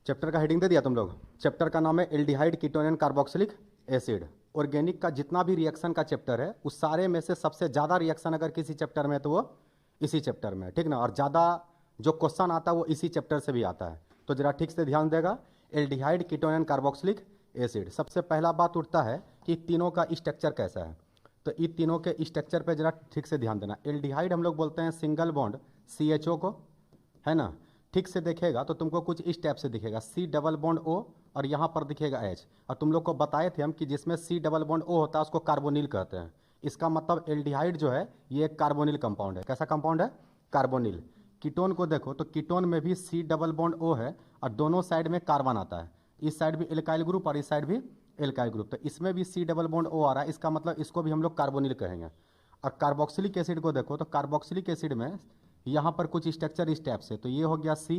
Chapter का heading दे दिया तुम लोग। चैप्टर का नाम है aldehyde ketone and carboxylic acid. Organic का जितना भी रिएक्शन का चैप्टर है उस सारे में से सबसे ज़्यादा रिएक्शन अगर किसी चैप्टर में है तो वो इसी चैप्टर में है, ठीक ना। और ज़्यादा जो क्वेश्चन आता है वो इसी चैप्टर से भी आता है। तो जरा ठीक से ध्यान देगा। Aldehyde ketone and carboxylic acid, सबसे पहला बात उठता है कि तीनों का स्ट्रक्चर कैसा है। तो इन तीनों के स्ट्रक्चर पे जरा ठीक से ध्यान देना। एल्डिहाइड हम लोग बोलते हैं सिंगल बॉन्ड CHO को, है ना। ठीक से देखेगा तो तुमको कुछ इस टाइप से दिखेगा, C डबल बॉन्ड O और यहाँ पर दिखेगा H। और तुम लोग को बताए थे हम कि जिसमें C डबल बॉन्ड O होता है उसको कार्बोनिल कहते हैं। इसका मतलब एल्डिहाइड जो है ये एक कार्बोनिल कंपाउंड है। कैसा कंपाउंड है? कार्बोनिल। कीटोन को देखो तो कीटोन में भी C डबल बॉन्ड O है और दोनों साइड में कार्बन आता है। इस साइड भी एल्काइल ग्रुप और इस साइड भी एल्काइल ग्रुप, तो इसमें भी C डबल बॉन्ड O आ रहा है। इसका मतलब इसको भी हम लोग कार्बोनिल कहेंगे। और कार्बोक्सिलिक एसिड को देखो तो कार्बोक्सिलिक एसिड में यहाँ पर कुछ स्ट्रक्चर इस टाइप से, तो ये हो गया C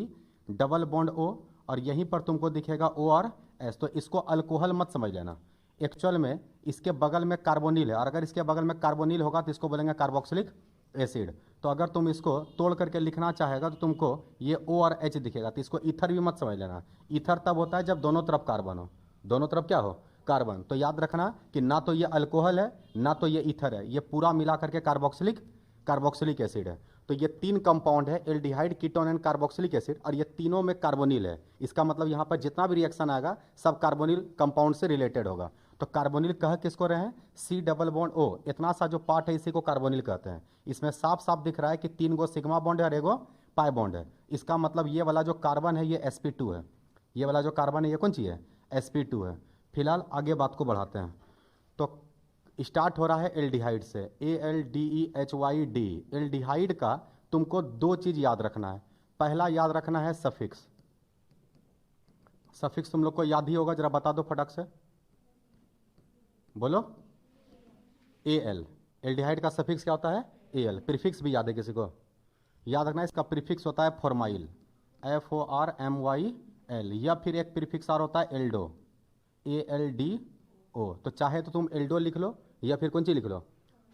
डबल बॉन्ड O और यहीं पर तुमको दिखेगा O और S। तो इसको अल्कोहल मत समझ लेना, एक्चुअल में इसके बगल में कार्बोनिल है। और अगर इसके बगल में कार्बोनिल होगा तो इसको बोलेंगे कार्बोक्सिलिक एसिड। तो अगर तुम इसको तोड़ करके लिखना चाहेगा तो तुमको ये O और H दिखेगा। तो इसको ईथर भी मत समझ लेना। ईथर तब होता है जब दोनों तरफ कार्बन हो, दोनों तरफ क्या हो? कार्बन। तो याद रखना कि ना तो ये अल्कोहल है ना तो ये ईथर है, ये पूरा मिला करके कार्बोक्सिलिक एसिड है। तो ये तीन कंपाउंड है, aldehyde ketone and carboxylic acid, और ये तीनों में कार्बोनिल है। इसका मतलब यहाँ पर जितना भी रिएक्शन आएगा सब कार्बोनिल कंपाउंड से रिलेटेड होगा। तो कार्बोनिल कह किसको रहे हैं? C डबल बॉन्ड O, इतना सा जो पार्ट है इसी को कार्बोनिल कहते हैं। इसमें साफ साफ दिख रहा है कि 3 गो सिग्मा बॉन्ड है और 1 गो पाई बॉन्ड है। इसका मतलब ये वाला जो कार्बन है ये sp2 है, ये वाला जो कार्बन है ये कौन सी है? sp2 है। फिलहाल आगे बात को बढ़ाते हैं। तो स्टार्ट हो रहा है एल्डिहाइड से, ALDEHYD। एल्डिहाइड का तुमको 2 चीज याद रखना है। पहला याद रखना है सफिक्स। सफिक्स तुम लोग को याद ही होगा, जरा बता दो फटक से, बोलो। AL, एल्डिहाइड का सफिक्स क्या होता है? AL। प्रीफिक्स भी याद है किसी को? याद रखना इसका प्रीफिक्स होता है फॉर्माइल, FORMYL, या फिर एक प्रीफिक्स और होता है एल्डो, ALDO। तो चाहे तो तुम एल्डो लिख लो या फिर कौन सी लिख लो?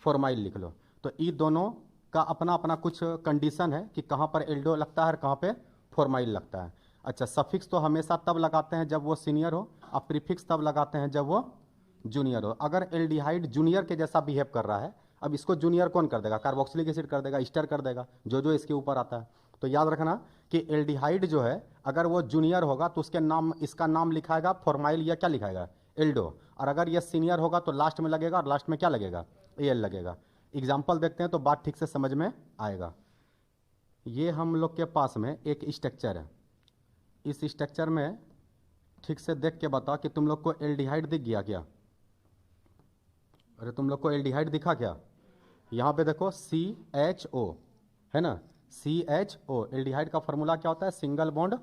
फॉर्माइल लिख लो। तो ये दोनों का अपना अपना कुछ कंडीशन है कि कहाँ पर एल्डो लगता है और कहाँ पे फॉर्माइल लगता है। अच्छा, सफिक्स तो हमेशा तब लगाते हैं जब वो सीनियर हो, और प्रीफिक्स तब लगाते हैं जब वो जूनियर हो। अगर एल्डिहाइड जूनियर के जैसा बिहेव कर रहा है, अब इसको जूनियर कौन कर देगा? कार्बोक्सिलिक एसिड कर देगा, ईस्टर कर देगा, जो जो इसके ऊपर आता है। तो याद रखना कि एल्डिहाइड जो है अगर वो जूनियर होगा तो उसके नाम, इसका नाम लिखाएगा फॉर्माइल या क्या लिखाएगा? एल्डो। और अगर ये सीनियर होगा तो लास्ट में लगेगा, और लास्ट में क्या लगेगा? AL लगेगा। एग्जाम्पल देखते हैं तो बात ठीक से समझ में आएगा। ये हम लोग के पास में एक स्ट्रक्चर है, इस स्ट्रक्चर में ठीक से देख के बताओ कि तुम लोग को एल्डिहाइड दिख गया क्या? अरे तुम लोग को एल्डिहाइड दिखा क्या? यहाँ पे देखो CHO है ना, CHO। एल्डिहाइड का फॉर्मूला क्या होता है? Single bond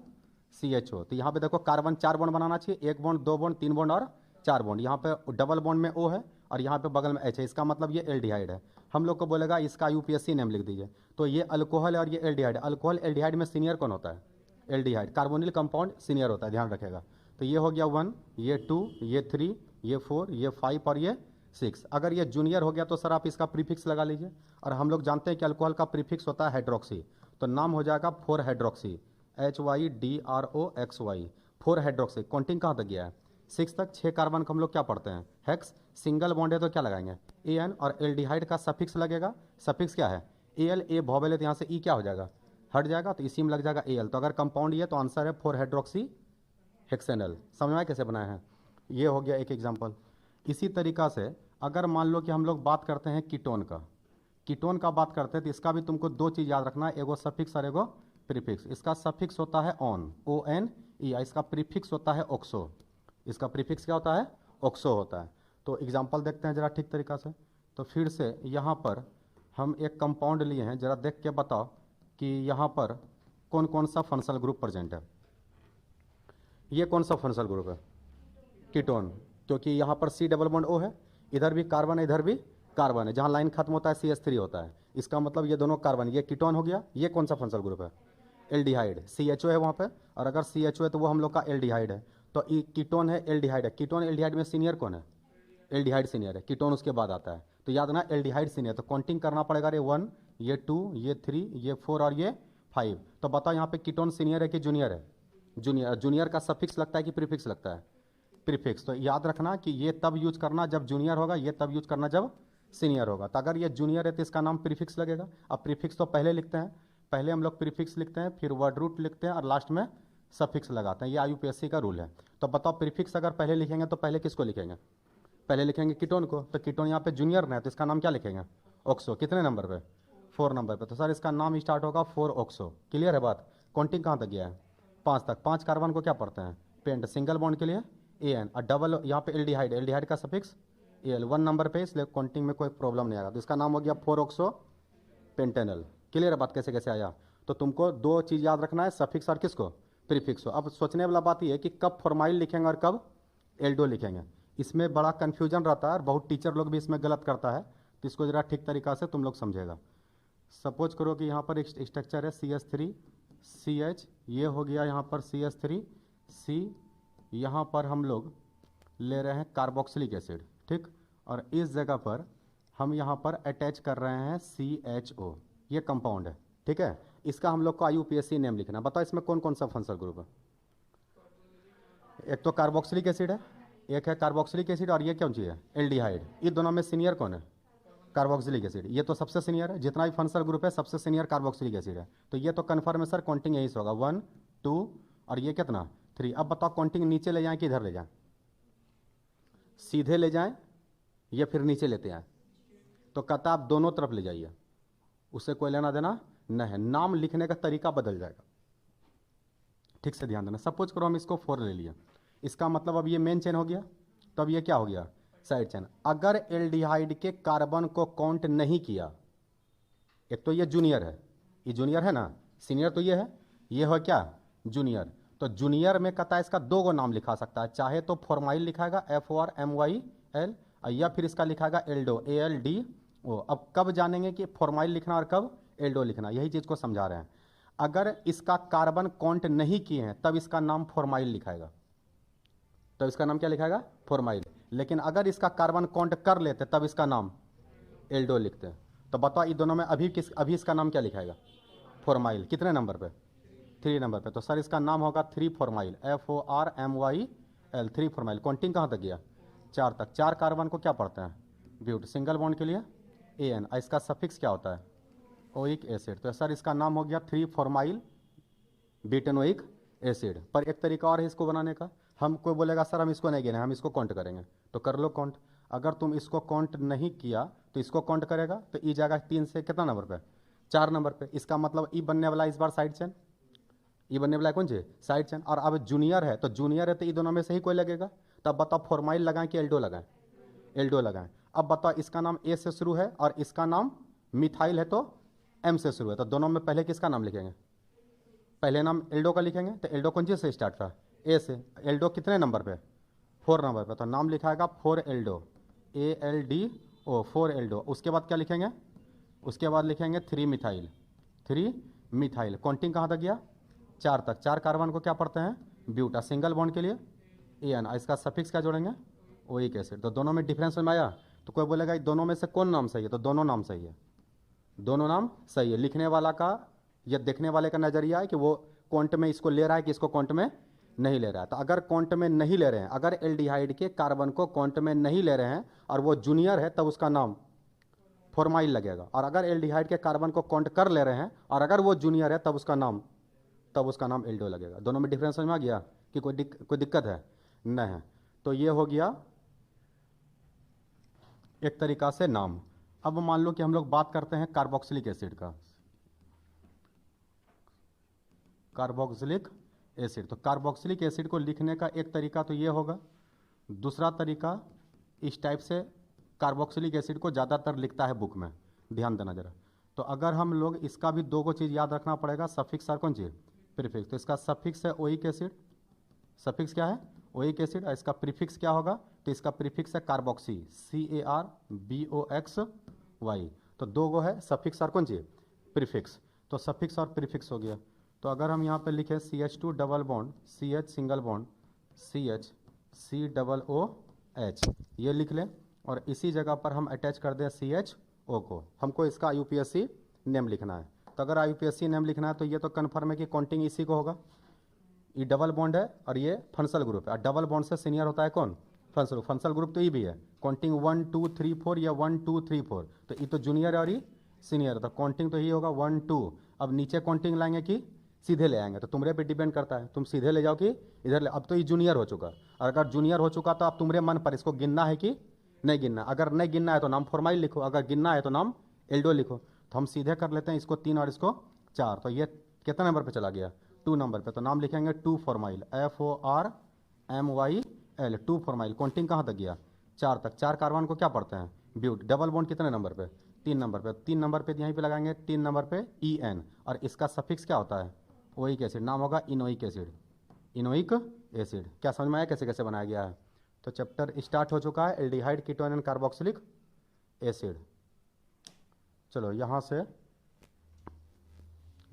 CHO। तो यहाँ पे देखो कार्बन 4 बॉन्ड बनाना चाहिए, 1 बॉन्ड, 2 बॉन्ड, 3 बॉन्ड और 4 बॉन्ड। यहाँ पे डबल बॉन्ड में O है और यहाँ पे बगल में H है। इसका मतलब ये एल्डिहाइड है। हम लोग को बोलेगा इसका UPSC नेम लिख दीजिए। तो ये अल्कोहल है और ये एल्डिहाइड। अल्कोहल एल्डिहाइड में सीनियर कौन होता है? एल्डिहाइड। कार्बोनिल कंपाउंड सीनियर होता है, ध्यान रखेगा। तो ये हो गया 1, ये 2, ये 3, ये 4, ये 5 और ये 6। अगर ये जूनियर हो गया तो सर आप इसका प्रीफिक्स लगा लीजिए। और हम लोग जानते हैं कि अल्कोहल का प्रीफिक्स होता है हाइड्रोक्सी, तो नाम हो जाएगा 4 हाइड्रोक्सी, HYDROXY, 4 हाइड्रोक्सी। काउंटिंग कहाँ तक गया है? 6 तक। 6 कार्बन को हम लोग क्या पढ़ते हैं? हेक्स। सिंगल बॉन्ड है तो क्या लगाएंगे? AN। और एल्डिहाइड का सफिक्स लगेगा, सफिक्स क्या है? AL। A वॉवेल है तो यहाँ से E क्या हो जाएगा? हट जाएगा, तो इसी में लग जाएगा AL। तो अगर कंपाउंड ये तो आंसर है 4 हाइड्रोक्सी हेक्सेनल। समझ में आया कैसे बनाए हैं? ये हो गया एक एग्जाम्पल। इसी तरीका से अगर मान लो कि हम लोग बात करते हैं कीटोन का, कीटोन का बात करते हैं तो इसका भी तुमको 2 चीज़ याद रखना है, एगो सफिक्स और एगो प्रीफिक्स। इसका सफिक्स होता है ऑन, ONE। इसका प्रीफिक्स होता है ऑक्सो। इसका प्रीफिक्स क्या होता है? ऑक्सो होता है। तो एग्जाम्पल देखते हैं जरा ठीक तरीका से। तो फिर से यहाँ पर हम एक कंपाउंड लिए हैं, जरा देख के बताओ कि यहाँ पर कौन कौन सा फंक्शनल ग्रुप प्रेजेंट है। ये कौन सा फंक्शनल ग्रुप है? कीटोन, क्योंकि यहाँ पर C डबल बॉन्ड O है, इधर भी कार्बन है इधर भी कार्बन है, जहाँ लाइन खत्म होता है CH3 होता है। इसका मतलब ये दोनों कार्बन, ये कीटोन हो गया। ये कौन सा फंक्शनल ग्रुप है? एल्डिहाइड। CHO है वहाँ पे, और अगर CHO है तो वो हम लोग का एल्डिहाइड है। तो कीटोन है, एल्डिहाइड है। कीटोन एल्डिहाइड में सीनियर कौन है? एल्डिहाइड सीनियर है, कीटोन उसके बाद आता है। तो याद ना एल्डिहाइड सीनियर। तो काउंटिंग करना पड़ेगा, ये 1, ये 2, ये 3, ये 4 और ये 5। तो बताओ यहाँ पे कीटोन सीनियर है कि जूनियर है? जूनियर, जूनियर का सफिक्स लगता है कि प्रीफिक्स लगता है? प्रीफिक्स। तो याद रखना कि ये तब यूज करना जब जूनियर होगा, ये तब यूज करना जब सीनियर होगा। तो अगर ये जूनियर है तो इसका नाम प्रीफिक्स लगेगा। अब प्रीफिक्स तो पहले लिखते हैं, पहले हम लोग प्रीफिक्स लिखते हैं, फिर वर्ड रूट लिखते हैं और लास्ट में सफिक्स लगाते हैं। ये IUPAC का रूल है। तो बताओ प्रीफिक्स अगर पहले लिखेंगे तो पहले किसको लिखेंगे? पहले लिखेंगे कीटोन को। तो कीटोन यहाँ पे जूनियर है तो इसका नाम क्या लिखेंगे? ऑक्सो। कितने नंबर पे? 4 नंबर पे। तो सर इसका नाम स्टार्ट होगा 4 ऑक्सो। क्लियर है बात? काउंटिंग कहाँ तक गया है? 5 तक। 5 कार्बन को क्या पढ़ते हैं? पेंट। सिंगल बॉन्ड के लिए AN और डबल यहाँ पे एल्डिहाइड, एल्डिहाइड का सफिक्स AL 1 नंबर पे, इसलिए काउंटिंग में कोई प्रॉब्लम नहीं आएगा। तो इसका नाम हो गया 4 ऑक्सो पेंटेनल। क्लियर है बात कैसे कैसे आया? तो तुमको 2 चीज़ याद रखना है, सफिक्स और किसको? प्रीफिक्स को। अब सोचने वाला बात यह है कि कब फॉर्माइल लिखेंगे और कब एल्डो लिखेंगे। इसमें बड़ा कन्फ्यूजन रहता है और बहुत टीचर लोग भी इसमें गलत करता है। तो इसको ज़रा ठीक तरीक़ा से तुम लोग समझेगा। सपोज करो कि यहाँ पर एक स्ट्रक्चर है CH3CH, ये हो गया यहाँ पर CH3C, यहाँ पर हम लोग ले रहे हैं कार्बोक्सिलिक एसिड, ठीक। और इस जगह पर हम यहाँ पर अटैच कर रहे हैं CHO, ये कंपाउंड है, ठीक है। इसका हम लोग को IUPAC नेम लिखना। बताओ इसमें कौन कौन सा फंक्शनल ग्रुप है? एक तो कार्बोक्सिलिक एसिड है, एक है कार्बोक्सिलिक एसिड, और ये कौन सी है? एल्डिहाइड। ये दोनों में सीनियर कौन है? Carboxylic acid. ये तो सबसे सीनियर है, जितना भी फंक्शनल ग्रुप है सबसे सीनियर कार्बोक्सिलिक एसिड है। तो ये तो कन्फर्म है सर, काउंटिंग यही से होगा 1 2 और ये कितना 3। अब बताओ काउंटिंग नीचे ले जाएं कि इधर ले जाएं? सीधे ले जाएं या फिर नीचे लेते आए? तो कहता आप दोनों तरफ ले जाइए, उससे कोई लेना देना नहीं है। नाम लिखने का तरीका बदल जाएगा, ठीक से ध्यान देना। सपोज करो हम इसको 4 ले लिए, इसका मतलब अब ये मेन चेन हो गया, तो अब ये क्या हो गया? Side chain. अगर एल्डिहाइड के कार्बन को काउंट नहीं किया, एक तो ये जूनियर है, ये जूनियर है ना, सीनियर तो ये है, ये हो क्या? जूनियर। तो जूनियर में कहता है इसका 2 गो नाम लिखा सकता है, चाहे तो फॉर्माइल लिखाएगा FORMYL, या फिर इसका लिखाएगा एल्डो ALDO। अब कब जानेंगे कि फॉर्माइल लिखना और कब एल्डो लिखना, यही चीज़ को समझा रहे हैं। अगर इसका कार्बन काउंट नहीं किए हैं तब इसका नाम फॉर्माइल लिखाएगा, तब इसका नाम क्या लिखाएगा? फॉर्माइल। लेकिन अगर इसका कार्बन काउंट कर लेते तब इसका नाम एल्डो लिखते हैं। तो बताओ ये दोनों में अभी इसका नाम क्या लिखाएगा? फॉर्माइल। कितने नंबर पे? 3 नंबर पे। तो सर इसका नाम होगा 3 फॉर्माइल, FORMYL 3 फॉर्माइल। काउंटिंग कहाँ तक गया? 4 तक। 4 कार्बन को क्या पढ़ते हैं? ब्यूट। सिंगल बॉन्ड के लिए AN, और इसका सफिक्स क्या होता है? Oic acid. तो सर इसका नाम हो गया 3 फॉर्माइल ब्यूटेनोइक एसिड। पर एक तरीका और है इसको बनाने का। हम कोई बोलेगा सर हम इसको नहीं गिने, हम इसको काउंट करेंगे, तो कर लो काउंट। अगर तुम इसको काउंट नहीं किया तो इसको काउंट करेगा, तो ई जाएगा 3 से कितना नंबर पे? 4 नंबर पे। इसका मतलब ई बनने वाला इस बार साइड चेन, ई बनने वाला है कौन सी? Side chain. और अब जूनियर है, तो जूनियर है तो ई दोनों में से ही कोई लगेगा। तब बताओ फॉर्माइल लगाएं कि एल्डो लगाएं? एल्डो लगाएं। अब बताओ इसका नाम A से शुरू है और इसका नाम मिथाइल है तो M से शुरू है, तो दोनों में पहले किसका नाम लिखेंगे? पहले नाम एल्डो का लिखेंगे। तो एल्डो कौन सी से स्टार्ट था? A से। एल्डो कितने नंबर पे? 4 नंबर पे। तो नाम लिखाएगा 4 एल्डो, ALDO, 4 एल्डो। उसके बाद क्या लिखेंगे? उसके बाद लिखेंगे 3 मिथाइल, 3 मिथाइल। काउंटिंग कहाँ तक गया? 4 तक। 4 कार्बन को क्या पढ़ते हैं? ब्यूटा। सिंगल बॉन्ड के लिए AN, इसका सफिक्स क्या जोड़ेंगे? Oic acid. तो दोनों में डिफरेंस में आया? तो कोई बोलेगा दोनों में से कौन नाम सही है? तो दोनों नाम सही है, दोनों नाम सही है। लिखने वाला का या देखने वाले का नज़रिया है कि वो काउंट में इसको ले रहा है कि इसको काउंट में नहीं ले रहा है। तो अगर काउंट में नहीं ले रहे हैं, अगर एल्डिहाइड के कार्बन को काउंट में नहीं ले रहे हैं और वो जूनियर है, तब उसका नाम फॉर्माइल लगेगा। और अगर एल्डिहाइड के कार्बन को काउंट कर ले रहे हैं और अगर वो जूनियर है, तब उसका नाम एल्डो लगेगा। दोनों में डिफरेंस समझ में आ गया कि कोई दिक्कत है? नहीं है। तो ये हो गया एक तरीका से नाम। अब मान लो कि हम लोग बात करते हैं कार्बोक्सिलिक एसिड का। कार्बोक्सिलिक एसिड, तो कार्बोक्सिलिक एसिड को लिखने का एक तरीका तो ये होगा। दूसरा तरीका इस टाइप से कार्बोक्सिलिक एसिड को ज़्यादातर लिखता है बुक में, ध्यान देना जरा। तो अगर हम लोग इसका भी 2 चीज़ याद रखना पड़ेगा, सफिक्स और कौन चीज़? प्रीफिक्स। तो इसका सफिक्स है ओइक एसिड, सफिक्स क्या है? Oic acid. और इसका प्रीफिक्स क्या होगा? तो इसका प्रीफिक्स है कार्बोक्सी, CARBOXY। तो 2 है सफिक्स और कौन चीज़? प्रीफिक्स। तो सफिक्स और प्रीफिक्स हो गया। तो अगर हम यहाँ पे लिखें CH2 double bond CH single bond CH COOH, ये लिख लें। और इसी जगह पर हम अटैच कर दें CHO को। हमको इसका IUPAC नेम लिखना है। तो अगर IUPAC नेम लिखना है तो ये तो कन्फर्म है कि काउंटिंग इसी को होगा, ये डबल बॉन्ड है और ये फंक्शनल ग्रुप है, और डबल बॉन्ड से सीनियर होता है कौन? फंक्शनल। फंक्शनल ग्रुप तो ये भी है, काउंटिंग 1 2 3 4 या 1 2 3 4, तो ये तो जूनियर है और ये सीनियर है, तो काउंटिंग तो ये होगा 1 2। अब नीचे काउंटिंग लाएंगे कि सीधे ले आएंगे, तो तुम्हारे पे डिपेंड करता है, तुम सीधे ले जाओ कि इधर ले। अब तो ये जूनियर हो चुका, और अगर जूनियर हो चुका तो अब तुम्हारे मन पर इसको गिनना है कि नहीं गिनना। अगर नहीं गिनना है तो नाम फॉर्माइल लिखो, अगर गिनना है तो नाम एल्डो लिखो। तो हम सीधे कर लेते हैं, इसको 3 और इसको 4, तो ये कितना नंबर पे चला गया? 2 नंबर पे, तो नाम लिखेंगे 2 फॉर्माइल, FORMYL, 2 फॉर्माइल। काउंटिंग कहाँ तक गया? 4 तक। 4 कार्बन को क्या पढ़ते हैं? ब्यूट। डबल बॉन्ड कितने नंबर पे? 3 नंबर पे। 3 नंबर पे यहीं पे लगाएंगे, 3 नंबर पे EN, और इसका सफिक्स क्या होता है? ओइक एसिड, नाम होगा इनोइक एसिड, इनोइक एसिड। क्या समझ में आया कैसे कैसे बनाया गया है? तो चैप्टर स्टार्ट हो चुका है, aldehyde ketone and carboxylic acid. चलो यहाँ से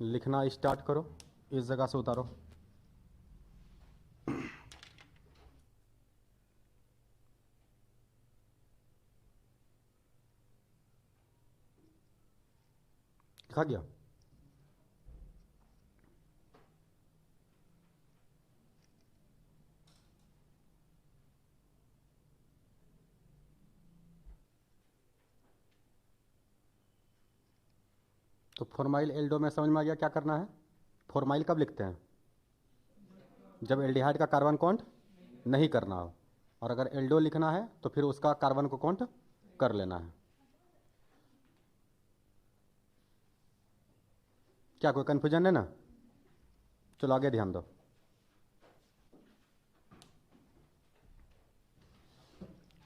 लिखना स्टार्ट करो, इस जगह से उतारो। लिखा गया? तो फॉर्माइल एल्डो में समझ में आ गया क्या करना है? फॉर्माइल कब लिखते हैं? जब एल्डिहाइड का कार्बन काउंट नहीं करना हो, और अगर एल्डो लिखना है तो फिर उसका कार्बन को काउंट कर लेना है। क्या कोई कन्फ्यूजन है ना? चलो आगे ध्यान दो।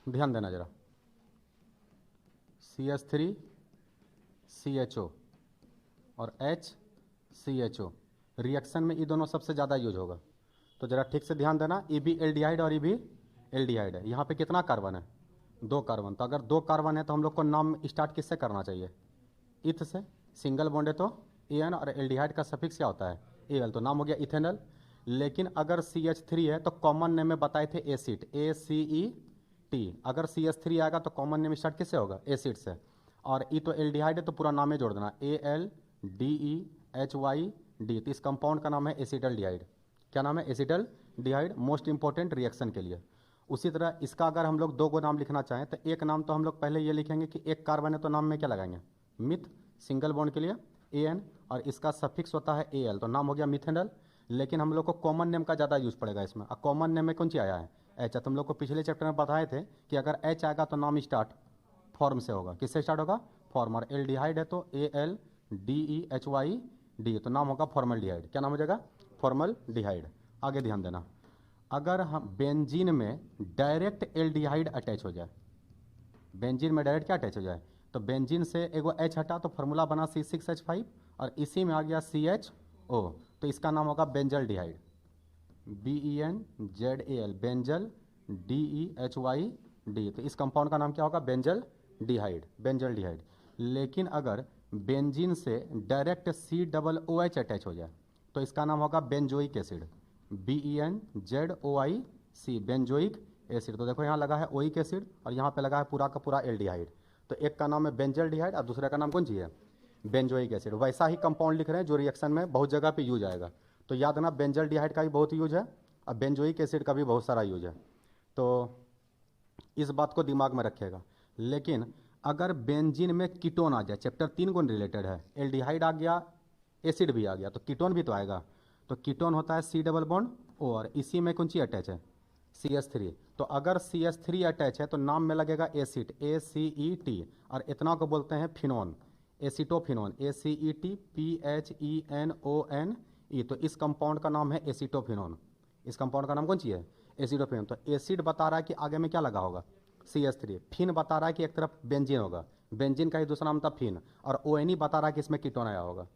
ध्यान देना जरा। CH3 CHO और HCHO रिएक्शन में ये दोनों सबसे ज़्यादा यूज होगा, तो ज़रा ठीक से ध्यान देना। ये भी एल्डिहाइड और ये भी एल्डिहाइड है। यहाँ पे कितना कार्बन है? 2 कार्बन। तो अगर 2 कार्बन है तो हम लोग को नाम स्टार्ट किससे करना चाहिए? इथ से। सिंगल बॉन्ड है तो AN, और एल्डिहाइड का सफिक्स क्या होता है? AL, तो नाम हो गया इथेनॉल। लेकिन अगर CH3 है तो कॉमन नेम में बताए थे एसिड, ACET। अगर CH3 आएगा तो कॉमन नेम स्टार्ट किससे होगा? एसिड से। और ई तो एल्डिहाइड है तो पूरा नाम ही जोड़ देना, ALDEHYD। तो इस कंपाउंड का नाम है एसिटल्डिहाइड। क्या नाम है? एसिटल्डिहाइड, मोस्ट इंपॉर्टेंट रिएक्शन के लिए। उसी तरह इसका अगर हम लोग 2 गो नाम लिखना चाहें तो एक नाम तो हम लोग पहले ये लिखेंगे कि एक कार्बन है तो नाम में क्या लगाएंगे? मिथ, सिंगल बॉन्ड के लिए AN, और इसका सफिक्स होता है AL, तो नाम हो गया मिथेनॉल। लेकिन हम लोग को कॉमन नेम का ज़्यादा यूज पड़ेगा इसमें, और कॉमन नेम में कौन सी आया है? H। तुम लोग को पिछले चैप्टर में बताए थे कि अगर H आएगा तो नाम स्टार्ट फॉर्म से होगा। किससे स्टार्ट होगा? फॉर्म। और एल्डिहाइड है तो ALDEHYD, तो नाम होगा फॉर्मल्डिहाइड। क्या नाम हो जाएगा? फॉर्मल्डिहाइड। आगे ध्यान देना, अगर हम बेंजीन में डायरेक्ट एल्डिहाइड अटैच हो जाए, बेंजीन में डायरेक्ट क्या अटैच हो जाए, तो बेंजीन से एगो H हटा तो फार्मूला बना C6H5, और इसी में आ गया CHO, तो इसका नाम होगा बेंजल्डिहाइड, BENZAL, बेंजल DEHYD। तो इस कंपाउंड का नाम क्या होगा? Benzaldehyde, benzaldehyde. लेकिन अगर बेंजीन से डायरेक्ट COOH अटैच हो जाए तो इसका नाम होगा benzoic acid, BENZOIC, benzoic acid. तो देखो यहाँ लगा है ओइक एसिड और यहाँ पे लगा है पूरा का पूरा एल्डिहाइड, तो एक का नाम है बेंजल्डिहाइड और दूसरे का नाम कौन सी है? Benzoic acid. वैसा ही कंपाउंड लिख रहे हैं जो रिएक्शन में बहुत जगह पे यूज आएगा, तो याद रखना बेंजल्डिहाइड का भी बहुत यूज है और बेंजोइक एसिड का भी बहुत सारा यूज है, तो इस बात को दिमाग में रखिएगा। लेकिन अगर बेंजीन में कीटोन आ जाए, चैप्टर 3 को रिलेटेड है, एल्डिहाइड आ गया, एसिड भी आ गया, तो कीटोन भी तो आएगा। तो कीटोन होता है C डबल बॉन्ड O, और इसी में कौन सी अटैच है? CH3। तो अगर CH3 अटैच है तो नाम में लगेगा एसिड, ACET, और इतना को बोलते हैं फिनोन, एसिटोफिनोन, ACETPHENONE। तो इस कंपाउंड का नाम है एसिटोफिनोन। इस कंपाउंड का नाम कौन सी है? एसिडोफिनोन। तो एसिड बता रहा है कि आगे में क्या लगा होगा? CH3। फिन बता रहा है कि एक तरफ बेंजीन होगा, बेंजीन का ही दूसरा नाम था फिन, और ONE बता रहा है कि इसमें कीटोन आया होगा।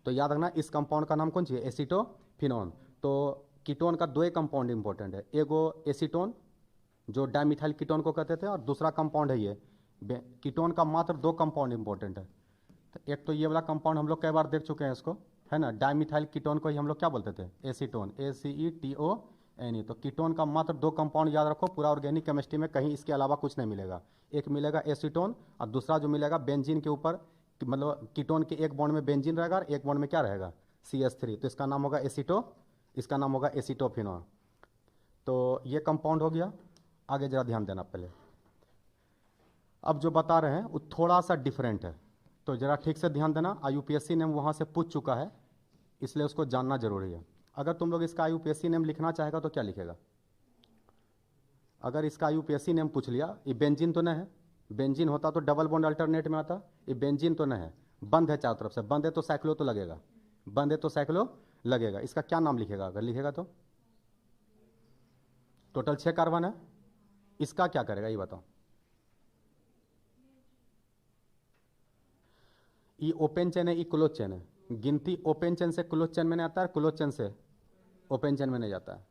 तो याद रखना इस कंपाउंड का नाम कौन सी है? एसिटोफिनोन। तो कीटोन का 2 कंपाउंड इंपॉर्टेंट है, एगो एसीटोन जो डाइमिथाइल कीटोन को कहते थे, और दूसरा कंपाउंड है ये कीटोन का मात्र 2 कंपाउंड इंपॉर्टेंट है। तो एक तो ये वाला कंपाउंड हम लोग कई बार देख चुके हैं इसको, है ना, डाइमिथाइल कीटोन को ही हम लोग क्या बोलते थे? Acetone, ACETONE। तो कीटोन का मात्र 2 कंपाउंड याद रखो, पूरा ऑर्गेनिक केमिस्ट्री में कहीं इसके अलावा कुछ नहीं मिलेगा। एक मिलेगा एसीटोन और दूसरा जो मिलेगा बेंजीन के ऊपर, मतलब कीटोन के एक बॉन्ड में बेंजीन रहेगा और एक बॉन्ड में क्या रहेगा? CH3, तो इसका नाम होगा एसीटोन। इसका नाम होगा एसीटोफिनोन। तो ये कंपाउंड हो गया। आगे जरा ध्यान देना पहले। अब जो बता रहे हैं वो थोड़ा सा डिफरेंट है, तो जरा ठीक से ध्यान देना। IUPAC नेम वहाँ से पूछ चुका है, इसलिए उसको जानना जरूरी है। अगर तुम लोग इसका IUPAC नेम लिखना चाहेगा तो क्या लिखेगा? अगर इसका IUPAC नेम पूछ लिया, ये बेंजीन तो नहीं है, बेंजीन होता तो डबल बॉन्ड अल्टरनेट में आता, ये बेंजीन तो नहीं है, बंद है चारों तरफ से, बंद है तो साइक्लो तो लगेगा, बंद है तो साइक्लो लगेगा। इसका क्या नाम लिखेगा अगर लिखेगा तो? टोटल 6 कार्बन है, इसका क्या करेगा ये बताओ? ये ओपन चेन है, ये क्लोज चेन है। गिनती ओपन चेन से क्लोज चेन में नहीं आता है, क्लोज चेन से ओपन चेन में नहीं जाता है,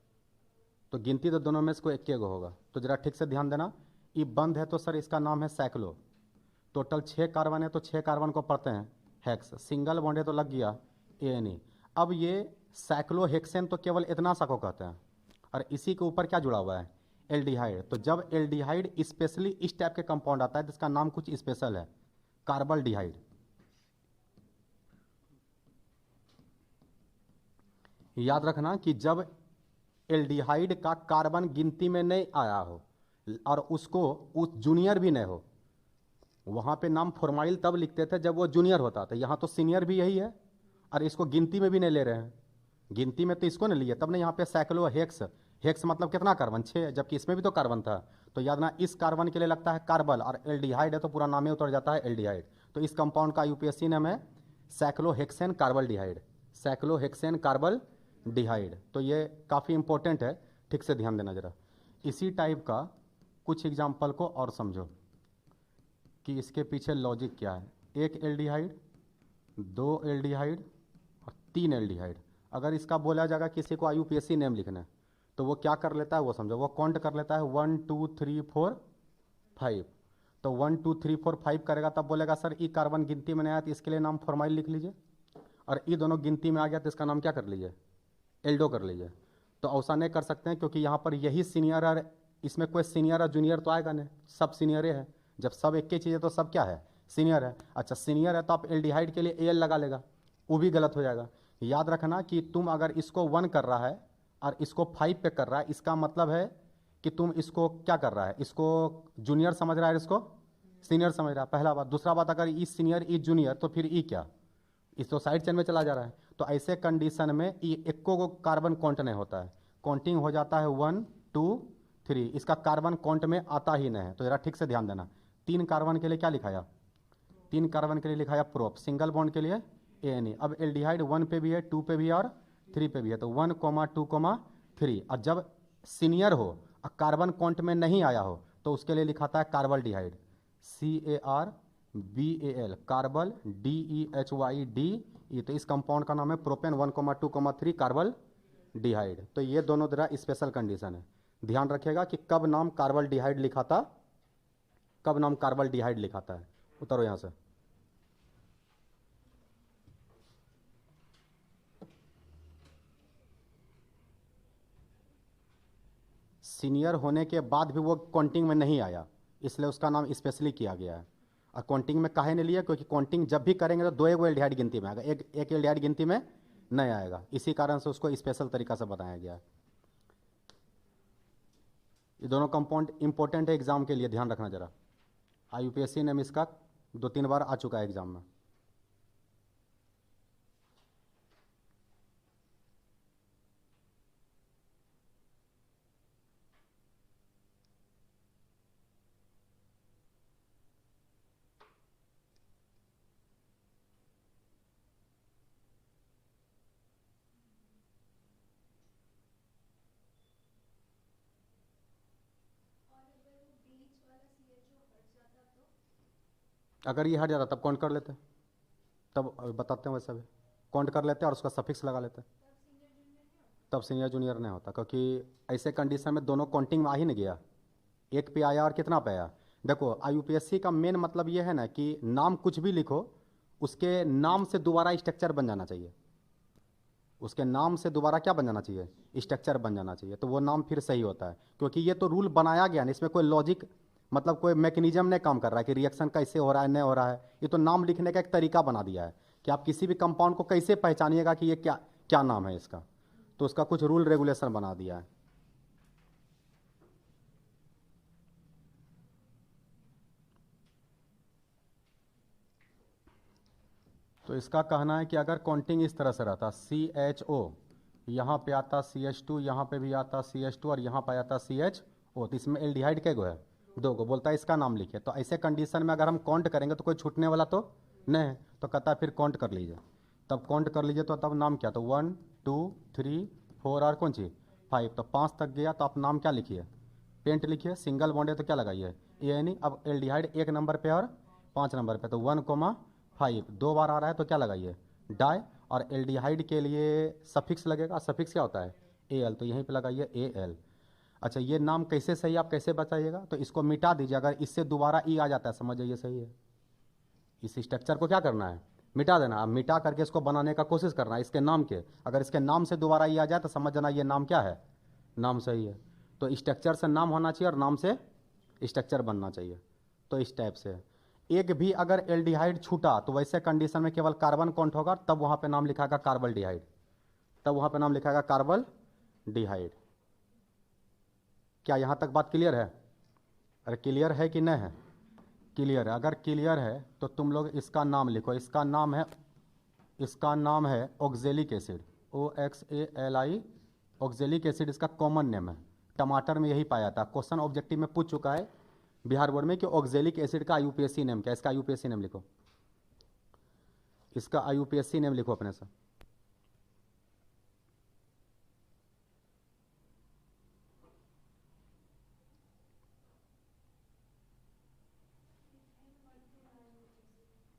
तो गिनती तो दोनों में से कोई एक गो होगा। तो जरा ठीक से ध्यान देना। ये बंद है तो सर इसका नाम है साइक्लो। टोटल 6 कार्बन है तो 6 कार्बन को पढ़ते हैं हेक्स। सिंगल बॉन्ड है तो लग गया ANE। अब ये साइक्लोहेक्सेन तो केवल इतना सा को कहते हैं, और इसी के ऊपर क्या जुड़ा हुआ है? एल्डिहाइड। तो जब एल्डिहाइड स्पेशली इस टाइप के कंपाउंड आता है तो इसका नाम कुछ स्पेशल है, कार्बल्डिहाइड। याद रखना कि जब एल्डिहाइड का कार्बन गिनती में नहीं आया हो और उसको उस जूनियर भी नहीं हो, वहां पे नाम फॉर्माइल तब लिखते थे जब वो जूनियर होता था। यहां तो सीनियर भी यही है और इसको गिनती में भी नहीं ले रहे हैं। गिनती में तो इसको नहीं लिए, तब ने यहाँ पे साइक्लो हेक्स। हेक्स मतलब कितना कार्बन? 6, जबकि इसमें भी तो कार्बन था। तो याद ना, इस कार्बन के लिए लगता है कार्बल, और एल्डिहाइड है तो पूरा नाम ही उतर जाता है एल्डिहाइड। तो इस कंपाउंड का IUPAC नाम है साइक्लोहेक्सेन कार्बल्डिहाइड, साइक्लोहेक्सेन कार्बल्डिहाइड। तो ये काफ़ी इंपॉर्टेंट है, ठीक से ध्यान देना जरा। इसी टाइप का कुछ एग्जाम्पल को और समझो कि इसके पीछे लॉजिक क्या है। 1 एल्डिहाइड, 2 एल्डिहाइड और 3 एल्डिहाइड। अगर इसका बोला जाएगा किसी को IUPAC नेम लिखना है तो वो क्या कर लेता है वो समझो। वो काउंट कर लेता है 1 2 3 4 5। तो 1 2 3 4 5 करेगा, तब बोलेगा सर ई कार्बन गिनती में नहीं आया तो इसके लिए नाम फॉर्माइल लिख लीजिए, और ई दोनों गिनती में आ गया तो इसका नाम क्या कर लीजिए? एल्डो कर लीजिए। तो ऐसा नहीं कर सकते हैं क्योंकि यहाँ पर यही सीनियर है, इसमें कोई सीनियर और जूनियर तो आएगा नहीं, सब सीनियरे है। जब सब एक ही चीज़ है तो सब क्या है? सीनियर है। अच्छा सीनियर है तो आप एल्डिहाइड के लिए AL लगा लेगा, वो भी गलत हो जाएगा। याद रखना कि तुम अगर इसको 1 कर रहा है और इसको 5 पे कर रहा है, इसका मतलब है कि तुम इसको क्या कर रहा है? इसको जूनियर समझ रहा है, इसको सीनियर समझ रहा है, पहला बात। दूसरा बात, अगर ई सीनियर ई जूनियर तो फिर ई क्या? इस तो साइड चेन में चला जा रहा है। तो ऐसे कंडीशन में ई एको को कार्बन काउंट नहीं होता है, काउंटिंग हो जाता है 1 2 3। इसका कार्बन काउंट में आता ही नहीं है। तो जरा ठीक से ध्यान देना। 3 कार्बन के लिए क्या लिखाया? 3 कार्बन के लिए लिखाया प्रोप, सिंगल बॉन्ड के लिए ANE। अब एल्डिहाइड 1 पे भी है, 2 पे भी है और 3 पे भी है, तो 1 2 3। और जब सीनियर हो और कार्बन काउंट में नहीं आया हो तो उसके लिए लिखाता है कार्बल्डिहाइड, CARBAL, कार्बल DEHYDE। तो इस कंपाउंड का नाम है प्रोपेन 1 2 3 कार्बल्डिहाइड। तो ये दोनों जरा स्पेशल कंडीशन है, ध्यान रखिएगा कि कब नाम कार्बल्डिहाइड लिखाता, कब नाम कार्बल्डिहाइड लिखाता है। उतरो यहां से। सीनियर होने के बाद भी वो काउंटिंग में नहीं आया, इसलिए उसका नाम स्पेशली किया गया है। और काउंटिंग में काहे नहीं लिया? क्योंकि काउंटिंग जब भी करेंगे तो 2 एल्डिहाइड गिनती में आएगा, एक एल्डिहाइड गिनती में नहीं आएगा। इसी कारण से उसको स्पेशल तरीका से बताया गया है। ये दोनों कंपाउंड इंपॉर्टेंट है एग्जाम के लिए, ध्यान रखना जरा। IUPAC नेम इसका 2-3 बार आ चुका है एग्जाम में। अगर ये हट जाता तब काउंट कर लेते, तब बताते हैं वैसे भी काउंट कर लेते और उसका सफिक्स लगा लेते, तब सीनियर जूनियर नहीं होता। क्योंकि ऐसे कंडीशन में दोनों काउंटिंग में आ ही नहीं गया, एक पे आया और कितना पे आया। देखो IUPAC का मेन मतलब ये है ना कि नाम कुछ भी लिखो, उसके नाम से दोबारा स्ट्रक्चर बन जाना चाहिए, उसके नाम से दोबारा क्या बन जाना चाहिए? स्ट्रक्चर बन जाना चाहिए, तो वो नाम फिर सही होता है। क्योंकि ये तो रूल बनाया गया ना, इसमें कोई लॉजिक मतलब कोई मैकेनिज्म नहीं काम कर रहा है कि रिएक्शन कैसे हो रहा है नहीं हो रहा है। ये तो नाम लिखने का एक तरीका बना दिया है कि आप किसी भी कंपाउंड को कैसे पहचानिएगा कि ये क्या क्या नाम है इसका। तो उसका कुछ रूल रेगुलेशन बना दिया है। तो इसका कहना है कि अगर काउंटिंग इस तरह से रहता CHO, यहाँ पे आता CH2, यहाँ पे भी आता CH2 और यहाँ पे आता CHO, तो इसमें एल्डिहाइड के गो है? 2 गो। बोलता है इसका नाम लिखिए। तो ऐसे कंडीशन में अगर हम काउंट करेंगे तो कोई छूटने वाला तो नहीं है, तो कहता है फिर काउंट कर लीजिए। तब काउंट कर लीजिए, तो तब नाम क्या? तो 1 2 3 4 और कौन सी 5, तो 5 तक गया। तो आप नाम क्या लिखिए? पेंट लिखिए। सिंगल बॉन्ड है तो क्या लगाइए? यानी अब एल्डिहाइड 1 नंबर पे और 5 नंबर पे, तो 1,5 2 बार आ रहा है तो क्या लगाइए? डाई। और एल्डिहाइड के लिए सफिक्स लगेगा। सफिक्स क्या होता है? AL, तो यहीं पे लगाइए AL। अच्छा, ये नाम कैसे सही आप कैसे बताइएगा? तो इसको मिटा दीजिए। अगर इससे दोबारा ई आ जाता है, समझ जाइए सही है। इस स्ट्रक्चर को क्या करना है? मिटा देना। अब मिटा करके इसको बनाने का कोशिश करना है इसके नाम के। अगर इसके नाम से दोबारा ई आ जाए तो समझ जाना ये नाम क्या है? नाम सही है। तो स्ट्रक्चर से नाम होना चाहिए और नाम से स्ट्रक्चर बनना चाहिए। तो इस टाइप से एक भी अगर एल्डिहाइड छूटा तो वैसे कंडीशन में केवल कार्बन काउंट होगा, तब वहां पे नाम लिखाएगा कार्बल डिहाइड। तब वहां पे नाम लिखाएगा कार्बल डिहाइड। क्या यहां तक बात क्लियर है? अरे क्लियर है कि नहीं है? क्लियर है। अगर क्लियर है तो तुम लोग इसका नाम लिखो। इसका नाम है oxalic acid, OXALI। Oxalic acid इसका कॉमन नेम है। टमाटर में यही पाया था। क्वेश्चन ऑब्जेक्टिव में पूछ चुका है बिहार बोर्ड में कि ऑक्जेलिक एसिड का IUPAC नेम क्या है। इसका IUPAC नेम लिखो। इसका IUPAC नेम लिखो अपने से।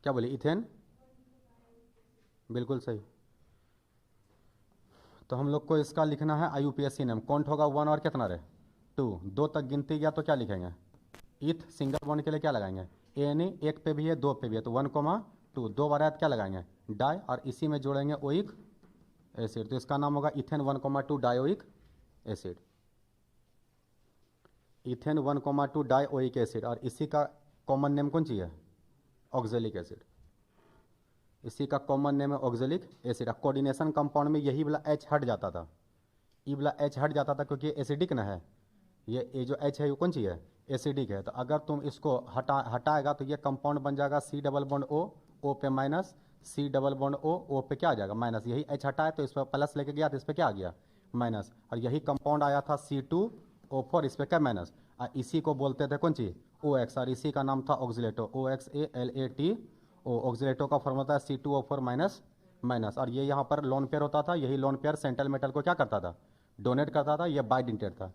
क्या बोले? इथेन, बिल्कुल सही। तो हम लोग को इसका लिखना है IUPAC नेम। काउंट होगा 1 और कितना रहे? 2। 2 तक गिनती गया तो क्या लिखेंगे? इथ। सिंगल बॉन्ड के लिए क्या लगाएंगे? ANA। 1 पे भी है 2 पे भी है, तो 1,2। 2 बार आया तो क्या लगाएंगे? डाई। और इसी में जोड़ेंगे ओइक एसिड, तो इसका नाम होगा ethane 1,2 dioic acid. Ethane 1,2 dioic acid. और इसी का कॉमन नेम कौन सी है? Oxalic acid. इसी का कॉमन नेम है ऑक्जेलिक एसिड। कोऑर्डिनेशन कंपाउंड में यही वाला H हट जाता था। ई वाला H हट जाता था क्योंकि एसिडिक ना है। ये जो H है वो कौन सी है? एसिडिक है। तो अगर तुम इसको हटाएगा तो ये कंपाउंड बन जाएगा C डबल बॉन्ड O पे minus, C double bond O पे क्या आ जाएगा? माइनस। यही H हटाए तो इस पर प्लस लेके गया तो इस पर क्या आ गया? माइनस। और यही कंपाउंड आया था C2O4, इस पर क्या? माइनस। और इसी को बोलते थे कौन सी? OX। और इसी का नाम था ऑक्सीलेटो, OXALATO। ऑक्सीलेटो का फॉर्म होता है C2O4 माइनस माइनस। और ये यहाँ पर लोन पेयर होता था। यही लोन पेयर सेंट्रल मेटल को क्या करता था? डोनेट करता था। ये बाइडेंटेड था।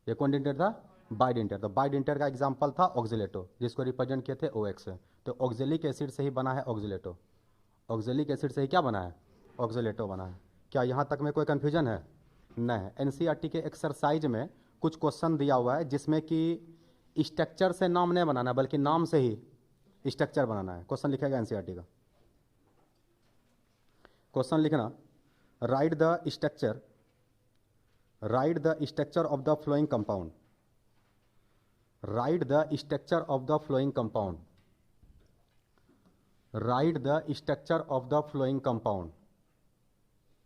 ये कौन डेंटेड था? बाइडेंटेड। तो बाइडेंटेड का एग्जाम्पल था ऑक्सीलेटो, जिसको रिप्रेजेंट किए थे OX से। तो ऑक्जेलिक एसिड से ही बना है ऑक्सीलेटो। ऑक्जेलिक एसिड से ही क्या बना है? ऑक्सीलेटो बना है। क्या यहाँ तक में कोई कन्फ्यूजन है? नहीं है। NCERT के एक्सरसाइज में कुछ क्वेश्चन दिया हुआ है जिसमें कि स्ट्रक्चर से नाम नहीं बनाना बल्कि नाम से ही स्ट्रक्चर बनाना है। क्वेश्चन लिखेगा NCERT का। क्वेश्चन लिखना, right the structure of the flowing compound. Write the structure of the flowing compound. Write the structure of the flowing compound.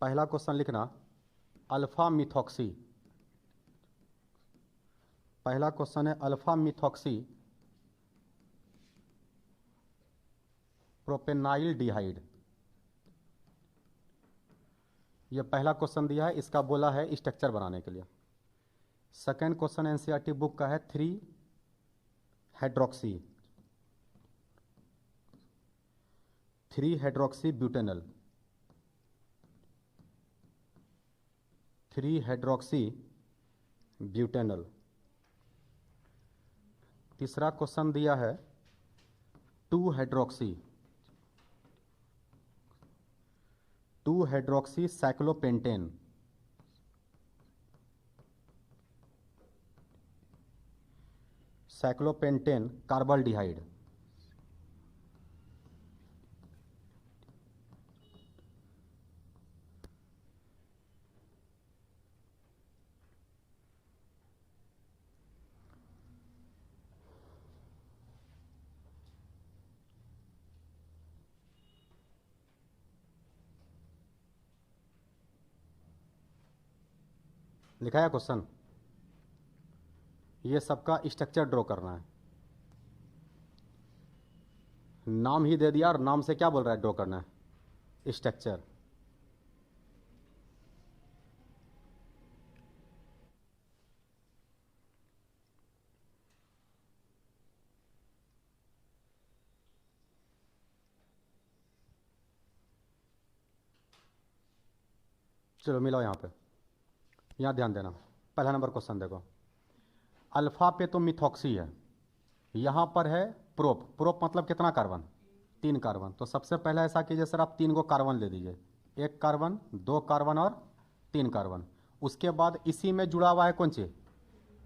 पहला क्वेश्चन लिखना, अल्फा मिथॉक्सी। पहला क्वेश्चन है अल्फा मिथॉक्सी प्रोपेनाइल डिहाइड। ये पहला क्वेश्चन दिया है, इसका बोला है स्ट्रक्चर बनाने के लिए। सेकेंड क्वेश्चन NCERT बुक का है 3 हाइड्रोक्सी ब्यूटेनल। 3 hydroxy butanal. तीसरा क्वेश्चन दिया है 2 हाइड्रोक्सी साइक्लोपेंटेन। कार्बल डिहाइड। लिखा है क्वेश्चन, ये सबका स्ट्रक्चर ड्रॉ करना है। नाम ही दे दिया और नाम से क्या बोल रहा है, ड्रॉ करना है स्ट्रक्चर। चलो मिलाओ यहाँ पे, यहाँ ध्यान देना। पहला नंबर क्वेश्चन देखो, अल्फा पे तो मिथॉक्सी है, यहाँ पर है प्रोप। प्रोप मतलब कितना कार्बन, 3 कार्बन। तो सबसे पहले ऐसा कीजिए सर, आप 3 को कार्बन ले दीजिए, 1 कार्बन, 2 कार्बन और 3 कार्बन। उसके बाद इसी में जुड़ा हुआ है कौन चीज,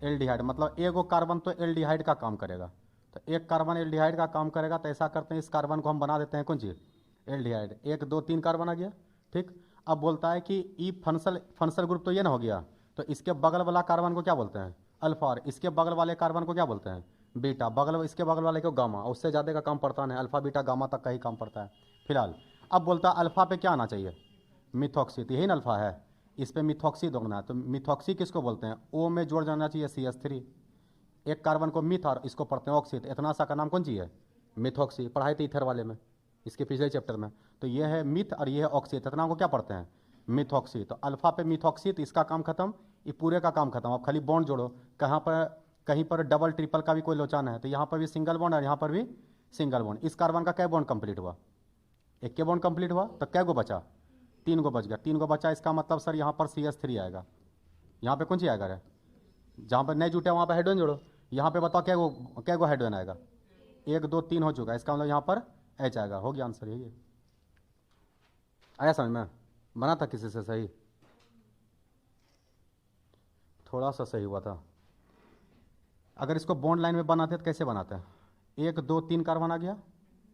एल्डिहाइड। मतलब एक कार्बन तो एल्डिहाइड का काम करेगा, तो 1 कार्बन एल्डिहाइड का काम करेगा। तो ऐसा करते हैं, इस कार्बन को हम बना देते हैं कौन चीज, एल्डिहाइड। 1 2 3 कार्बन आ गया, ठीक। अब बोलता है कि ई फंक्शनल, फंक्शनल ग्रुप तो ये ना हो गया, तो इसके बगल वाला कार्बन को क्या बोलते हैं, अल्फा। और इसके बगल वाले कार्बन को क्या बोलते हैं, बीटा। बगल, इसके बगल वाले को गामा। उससे ज़्यादा का काम पड़ता नहीं, अल्फा बीटा गामा तक का ही काम पड़ता है फिलहाल। अब बोलता है अल्फा पे क्या आना चाहिए, मिथॉक्सी। तो यही ना अल्फा है, इस पे मिथॉक्सी दौड़ना है। तो मिथॉक्सी किसको बोलते हैं, ओ में जोड़ जाना चाहिए CH3। 1 कार्बन को मिथ और इसको पढ़ते हैं ऑक्सी। तो इतना सा का नाम कौन चाहिए, मिथॉक्सी। पढ़ाई थी इथर वाले में, इसके पिछले चैप्टर में। तो ये है मिथ और ये है ऑक्सी, इतना को क्या पढ़ते हैं, मिथॉक्सी। तो अल्फा पे मिथॉक्सी, तो इसका काम खत्म, ये पूरे का काम खत्म। अब खाली बॉन्ड जोड़ो, कहाँ पर, कहीं पर डबल ट्रिपल का भी कोई लोचान है तो यहाँ पर भी सिंगल बॉन्ड और यहाँ पर भी सिंगल बॉन्ड। इस कार्बन का क्या बॉन्ड कंप्लीट हुआ, 1 के बॉन्ड कंप्लीट हुआ। तो क्या गो बचा, 3 गो बच गया। 3 गो बचा, इसका मतलब सर यहाँ पर CH3 आएगा। यहाँ पे कौन सी आएगा रे, जहाँ पर नहीं जुटे वहाँ पर हाइड्रोजन जोड़ो। यहाँ पे बताओ क्या गो हाइड्रोजन आएगा, 1 2 3 हो चुका है। इसका मतलब यहाँ पर H आएगा। हो गया आंसर, यही है। आया समझ में, बना था किसी से सही, थोड़ा सा सही हुआ था। अगर इसको बॉन्ड लाइन में बनाते तो कैसे बनाते हैं, 1 2 3 कार्बन आ गया,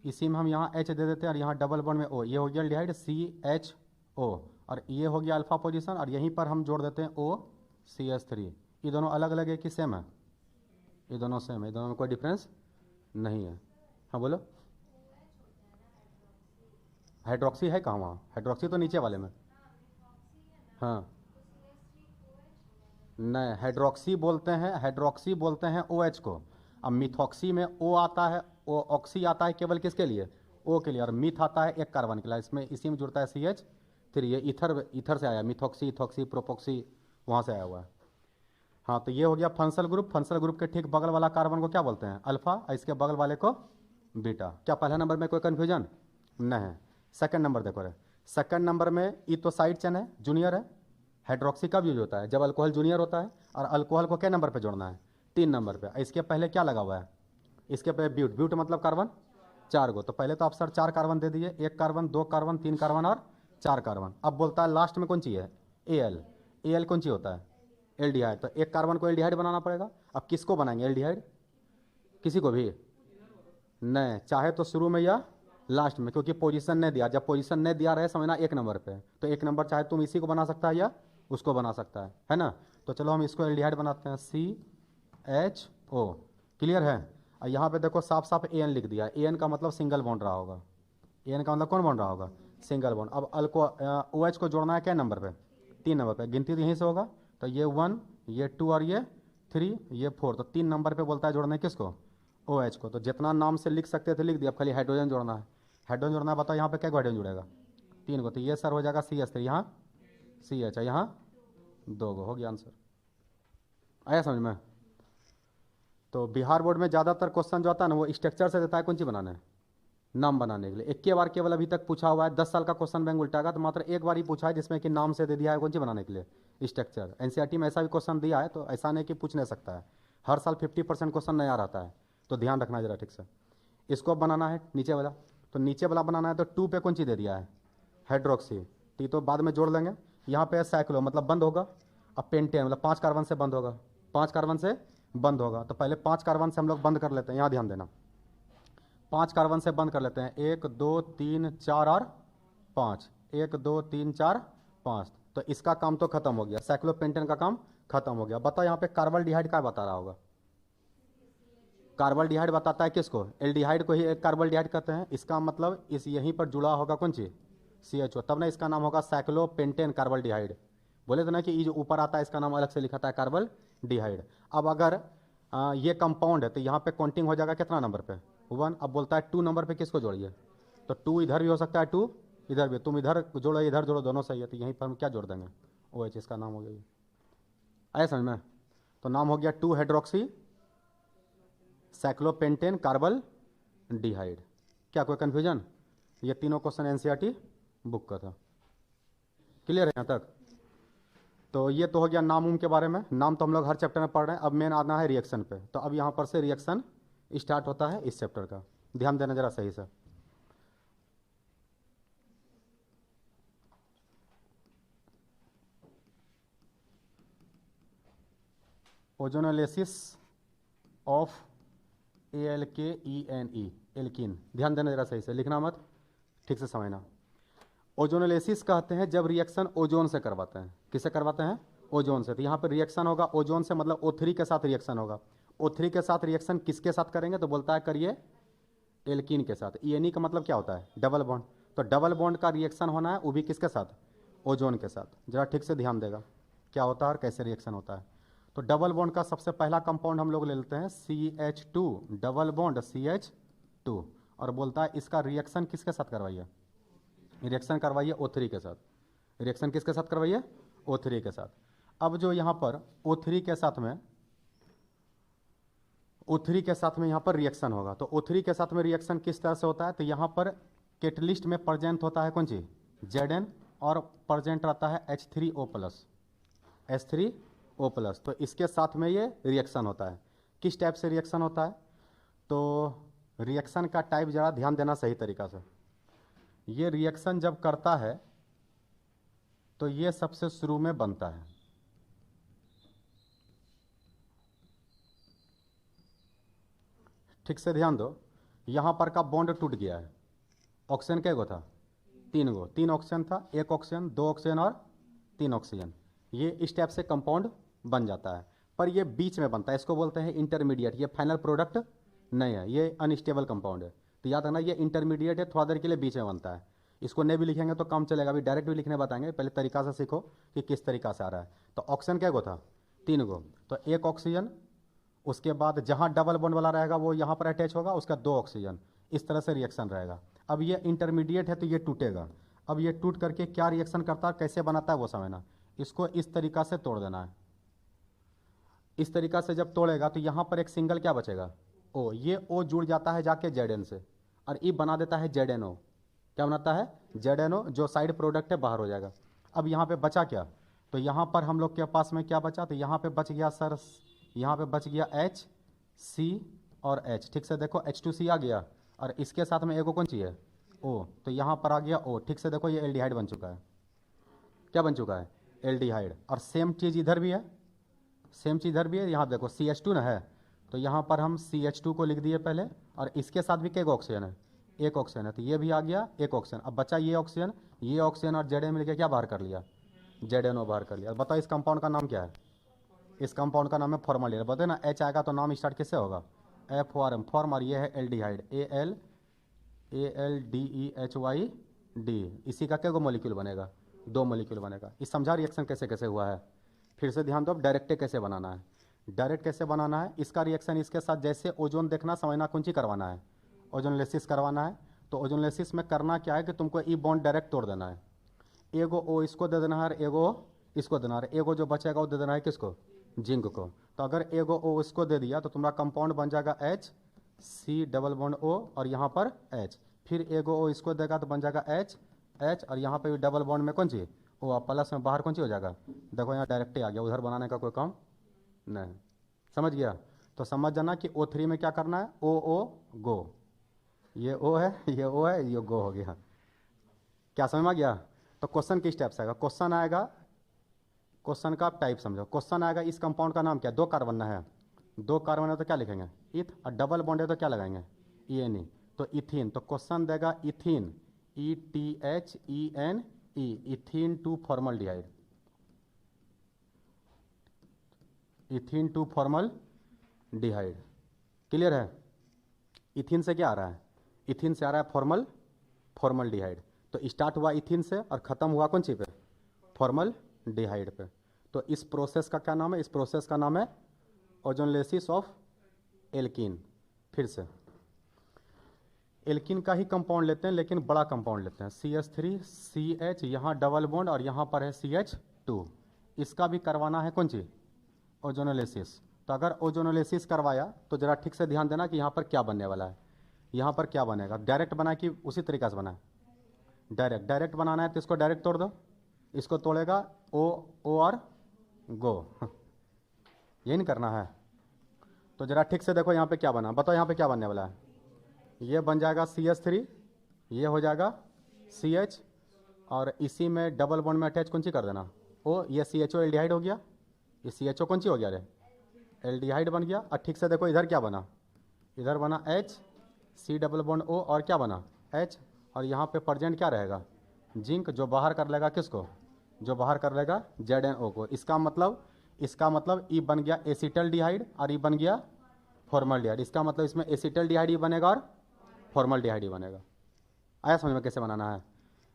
इसी में हम यहाँ H दे देते हैं और यहाँ डबल बॉन्ड में O। ये हो गया एल्डिहाइड CHO, और ये हो गया अल्फा पोजीशन, और यहीं पर हम जोड़ देते हैं OCH3। ये दोनों अलग अलग है कि सेम है, ये दोनों सेम है, दोनों में कोई डिफरेंस नहीं है। हाँ बोलो, हाइड्रोक्सी है कहाँ, वहाँ हाइड्रोक्सी तो नीचे वाले में। हाँ नहीं, हाइड्रोक्सी बोलते हैं, हाइड्रोक्सी बोलते हैं OH को। अब मिथॉक्सी में O आता है, O ऑक्सी आता है केवल किसके लिए, O के लिए, और मिथ आता है 1 कार्बन के लिए। इसमें इसी में जुड़ता है CH3। ये इथर से आया, मिथॉक्सी, इथॉक्सी, प्रोपोक्सी, वहाँ से आया हुआ है। हाँ तो ये हो गया फंक्शनल ग्रुप। फंक्शनल ग्रुप के ठीक बगल वाला कार्बन को क्या बोलते हैं, अल्फा, और इसके बगल वाले को बीटा। क्या पहला नंबर में कोई कन्फ्यूजन नहीं है। सेकंड नंबर देखो रे, सेकंड नंबर में ई तो साइड चेन है, जूनियर है। हाइड्रोक्सी कब यूज होता है, जब अल्कोहल जूनियर होता है। और अल्कोहल को क्या नंबर पे जोड़ना है, 3 नंबर पे। इसके पहले क्या लगा हुआ है, इसके पहले ब्यूट। ब्यूट मतलब कार्बन 4 गो। तो पहले तो आप सर 4 कार्बन दे दीजिए, 1 कार्बन, 2 कार्बन, 3 कार्बन और 4 कार्बन। अब बोलता है लास्ट में कौन चाहिए, AL। AL कौन सी होता है, एल्डिहाइड। तो 1 कार्बन को एल्डिहाइड बनाना पड़ेगा। अब किसको बनाएंगे एल्डिहाइड, किसी को भी नहीं, चाहे तो शुरू में या लास्ट में, क्योंकि पोजीशन नहीं दिया। जब पोजीशन नहीं दिया रहे समझना 1 नंबर पे, तो 1 नंबर चाहे तुम इसी को बना सकता है या उसको बना सकता है ना। तो चलो हम इसको एल्डिहाइड बनाते हैं, CHO। क्लियर है। और यहाँ पे देखो साफ साफ AN लिख दिया। AN का मतलब सिंगल बॉन्ड रहा होगा, AN का मतलब कौन बॉन्ड रहा होगा, सिंगल बॉन्ड। अब OH को जोड़ना है क्या नंबर पे, 3 नंबर पे। गिनती तो यहीं से होगा, तो ये 1, ये 2 और ये 3, ये 4। तो 3 नंबर पे बोलता है जोड़ने किसको, OH को। तो जितना नाम से लिख सकते थे लिख दिया। अब खाली हाइड्रोजन जोड़ना है, हाइड्रोजन जोड़ना है। बताओ यहाँ पे क्या हाइड्रोजन जुड़ेगा, 3 को। तो ये सर हो जाएगा CH3, यहाँ CH है, यहाँ 2 गो। हो गया आंसर। आया समझ में। तो बिहार बोर्ड में ज़्यादातर क्वेश्चन जो आता है ना, वो स्ट्रक्चर से देता है कौन सी बनाने, नाम बनाने के लिए। 1 बार केवल अभी तक पूछा हुआ है, 10 साल का क्वेश्चन बैंक उल्टाएगा तो मात्र 1 बार ही पूछा है, जिसमें कि नाम से दे दिया है कौन सी बनाने के लिए, स्ट्रक्चर। NCERT में ऐसा भी क्वेश्चन दिया है, तो ऐसा नहीं कि पूछ नहीं सकता है। हर साल 50% क्वेश्चन नया रहता है, तो ध्यान रखना जरा ठीक से। इसको बनाना है नीचे वाला, तो नीचे वाला बनाना है तो 2 पे कौन सी दे दिया है, हाइड्रोक्सी। टी तो बाद में जोड़ लेंगे। यहाँ पे साइक्लो मतलब बंद होगा। अब पेंटेन मतलब 5 कार्बन से बंद होगा, 5 कार्बन से बंद होगा। तो पहले 5 कार्बन से हम लोग बंद कर लेते हैं, यहाँ ध्यान देना। 5 कार्बन से बंद कर लेते हैं, 1 2 3 4 और 5, 1 2 3 4 5। तो इसका काम तो खत्म हो गया, साइक्लोपेंटेन का काम खत्म हो गया। बताओ यहाँ पे कार्बल्डिहाइड क्या बता रहा होगा, कार्बल्डिहाइड बताता है किसको, एल्डिहाइड को ही एक कार्बल्डिहाइड कहते हैं। इसका मतलब इस यहीं पर जुड़ा होगा कौन सी, CHO, तब ना इसका नाम होगा साइक्लोपेंटेन कार्बल्डिहाइड। बोले थे ना कि ये जो ऊपर आता है इसका नाम अलग से लिखा था कार्बल डिहाइड। अब अगर ये कंपाउंड है तो यहाँ पे काउंटिंग हो जाएगा कितना नंबर पे, 1। अब बोलता है 2 नंबर पे किसको जोड़िए, तो 2 इधर भी हो सकता है, 2 इधर भी, तुम इधर जोड़ो इधर जोड़ो दोनों सही है, तो यहीं पर हम क्या जोड़ देंगे, ओ एच, इसका नाम हो गया ये। आया समझ में? तो नाम हो गया 2 हाइड्रोक्सी साइक्लोपेंटेन कार्बल डिहाइड। क्या कोई कन्फ्यूजन? ये तीनों क्वेश्चन एनसीईआरटी बुक का था। क्लियर है यहाँ तक? तो ये तो हो गया नाम उम के बारे में। नाम तो हम लोग हर चैप्टर में पढ़ रहे हैं। अब मेन आना है रिएक्शन पे। तो अब यहाँ पर से रिएक्शन स्टार्ट होता है इस चैप्टर का, ध्यान देना जरा सही से। Ozonolysis of ALKENE, alkene. ध्यान देना जरा सही से, लिखना मत, ठीक से समझना। ओजोनोलिसिस कहते हैं जब रिएक्शन ओजोन से करवाते हैं। किससे करवाते हैं? ओजोन से। तो यहाँ पर रिएक्शन होगा ओजोन से, मतलब O3 के साथ रिएक्शन होगा। O3 के साथ रिएक्शन किसके साथ करेंगे? तो बोलता है करिए एल्कीन के साथ। ENE का मतलब क्या होता है? Double bond. तो डबल बॉन्ड का रिएक्शन होना है, वो भी किसके साथ? ओजोन के साथ। जरा ठीक से ध्यान देगा क्या होता है और कैसे रिएक्शन होता है। तो डबल बॉन्ड का सबसे पहला कंपाउंड हम लोग ले लेते हैं CH2, डबल बॉन्ड CH2, और बोलता है इसका रिएक्शन किसके साथ करवाइए? रिएक्शन करवाइए O3 के साथ। रिएक्शन किसके साथ करवाइए? O3 के साथ। अब जो यहाँ पर O3 के साथ में, O3 के साथ में यहाँ पर रिएक्शन होगा। तो O3 के साथ में रिएक्शन किस तरह से होता है? तो यहाँ पर कैटलिस्ट में प्रेजेंट होता है कौन चीज? Zn, और प्रेजेंट रहता है H3O+। तो इसके साथ में ये रिएक्शन होता है। किस टाइप से रिएक्शन होता है? तो रिएक्शन का टाइप जरा ध्यान देना सही तरीका से। ये रिएक्शन जब करता है तो ये सबसे शुरू में बनता है। ठीक से ध्यान दो, यहां पर का बॉन्ड टूट गया है। ऑक्सीजन क्या गो था? 3 गो। 3 ऑक्सीजन था, 1 ऑक्सीजन, 2 ऑक्सीजन और 3 ऑक्सीजन। ये इस टाइप से कंपाउंड बन जाता है, पर ये बीच में बनता है। इसको बोलते हैं इंटरमीडिएट। ये फाइनल प्रोडक्ट नहीं है, ये अनस्टेबल कंपाउंड है। तो याद रखना ये इंटरमीडिएट है, थोड़ा देर के लिए बीच में बनता है। इसको नहीं भी लिखेंगे तो काम चलेगा, अभी डायरेक्ट भी लिखने बताएंगे, पहले तरीका से सीखो कि किस तरीका से आ रहा है। तो ऑक्सीजन क्या गो था? 3 गो। तो 1 ऑक्सीजन, उसके बाद जहां डबल बॉन्ड वाला रहेगा वो यहां पर अटैच होगा, उसका 2 ऑक्सीजन। इस तरह से रिएक्शन रहेगा। अब ये इंटरमीडिएट है तो ये टूटेगा। अब ये टूट करके क्या रिएक्शन करता है, कैसे बनाता है वो समझना। इसको इस तरीका से तोड़ देना है। इस तरीका से जब तोड़ेगा तो यहां पर एक सिंगल क्या बचेगा? O। ये O जुड़ जाता है जाके Zn से, और E बना देता है ZnO। क्या बनाता है? ZnO, जो साइड प्रोडक्ट है बाहर हो जाएगा। अब यहाँ पे बचा क्या? तो यहाँ पर हम लोग के पास में क्या बचा? तो यहाँ पे बच गया सर, यहाँ पे बच गया H, C और H। ठीक से देखो, H2C आ गया, और इसके साथ में एगो कौन सी है? O। तो यहाँ पर आ गया O। ठीक से देखो, ये एल्डिहाइड बन चुका है। क्या बन चुका है? एल्डिहाइड। और सेम चीज़ इधर भी है, सेम चीज़ इधर भी है। यहाँ देखो CH2 ना है, तो यहाँ पर हम CH2 को लिख दिए पहले, और इसके साथ भी क्या ऑक्सीजन है? 1 ऑक्सीजन है। तो ये भी आ गया 1 ऑक्सीजन। अब बचा ये ऑक्सीजन और Zn मिलकर क्या बाहर कर लिया? ZnO बाहर कर लिया। बताओ इस कंपाउंड का नाम क्या है? इस कंपाउंड का नाम है फॉर्मल्डिहाइड। बताए ना H आएगा तो नाम स्टार्ट किससे होगा? FORM, form. और ये है एल्डिहाइड, ALDEHYD। इसी का क्या मॉलिक्यूल बनेगा? 2 मॉलिक्यूल बनेगा। इस समझा रिएक्शन कैसे कैसे हुआ है? फिर से ध्यान दो, डायरेक्ट कैसे बनाना है। डायरेक्ट कैसे बनाना है? इसका रिएक्शन इसके साथ, जैसे ओजोन देखना, समझना कौन सी करवाना है? ओजोनोलिसिस करवाना है। तो ओजोनोलिसिस में करना क्या है कि तुमको ई बॉन्ड डायरेक्ट तोड़ देना है। एगो O इसको दे देना है, एगो इसको देना है। एगो जो बचेगा वो दे देना है किसको? जिंक को। तो अगर एगो O इसको दे दिया तो तुम्हारा कंपाउंड बन जाएगा H, C double bond O, और यहाँ पर H। फिर एगो O इसको देगा तो बन जाएगा H, और यहाँ पर भी डबल बॉन्ड में कौन सी? O, प्लस में बाहर कौन सी हो जाएगा? देखो यहाँ डायरेक्ट ही आ गया, उधर बनाने का कोई काम नहीं। समझ गया? तो समझ जाना कि O3 में क्या करना है? O गो। ये O है, ये O है, ये गो हो गया। क्या समझ में आ गया? तो क्वेश्चन किस टाइप से आएगा? क्वेश्चन आएगा, क्वेश्चन का टाइप समझो। क्वेश्चन आएगा इस कंपाउंड का नाम क्या? 2 कार्बन है, 2 कार्बन है तो क्या लिखेंगे? इथ। और डबल बॉन्ड है तो क्या लगाएंगे? ENE। तो इथीन। तो क्वेश्चन देगा ethene, ETHENE, ethene to formaldehyde. Ethene to formaldehyde. Clear है? इथीन से क्या आ रहा है? इथीन से आ रहा है फॉर्मल्डिहाइड। तो स्टार्ट हुआ इथीन से और खत्म हुआ कौन सी पे? फॉर्मल्डिहाइड डिहाइड पे। तो इस प्रोसेस का क्या नाम है? इस प्रोसेस का नाम है ओजोनोलिसिस ऑफ एल्कीन। फिर से एल्कीन का ही कंपाउंड लेते हैं, लेकिन बड़ा कंपाउंड लेते हैं, CH3CH, यहाँ डबल बॉन्ड और यहाँ पर है CH2। इसका भी करवाना है कौन चीज़? ओजोनोलिसिस। तो अगर ओजोनोलिसिस करवाया तो ज़रा ठीक से ध्यान देना कि यहाँ पर क्या बनने वाला है। यहाँ पर क्या बनेगा? डायरेक्ट बना कि उसी तरीक़ा से बना है? डायरेक्ट बनाना है तो इसको डायरेक्ट तोड़ दो, इसको तोड़ेगा ओ और गो। यही नहीं करना है? तो ज़रा ठीक से देखो यहाँ पे क्या बना, बताओ यहाँ पे क्या बनने वाला है? ये बन जाएगा CH3, ये हो जाएगा CH, और इसी में डबल बॉन्ड में अटैच कौन सी कर देना? ओ। ये CHO एल्डिहाइड हो गया, ये CHO कौन सी हो गया रे? एल्डिहाइड बन गया। और ठीक से देखो इधर क्या बना? इधर बना H, C double bond O, और क्या बना? H। और यहाँ पे प्रेजेंट क्या रहेगा? जिंक, जो बाहर कर लेगा किसको? जो बाहर कर लेगा ZnO को। इसका मतलब ई बन गया एसिटल्डिहाइड और ई बन गया फॉर्मल्डिहाइड। इसका मतलब इसमें एसिटल्डिहाइड ही बनेगा और फॉर्मल्डिहाइड ही बनेगा। आया समझ में कैसे बनाना है?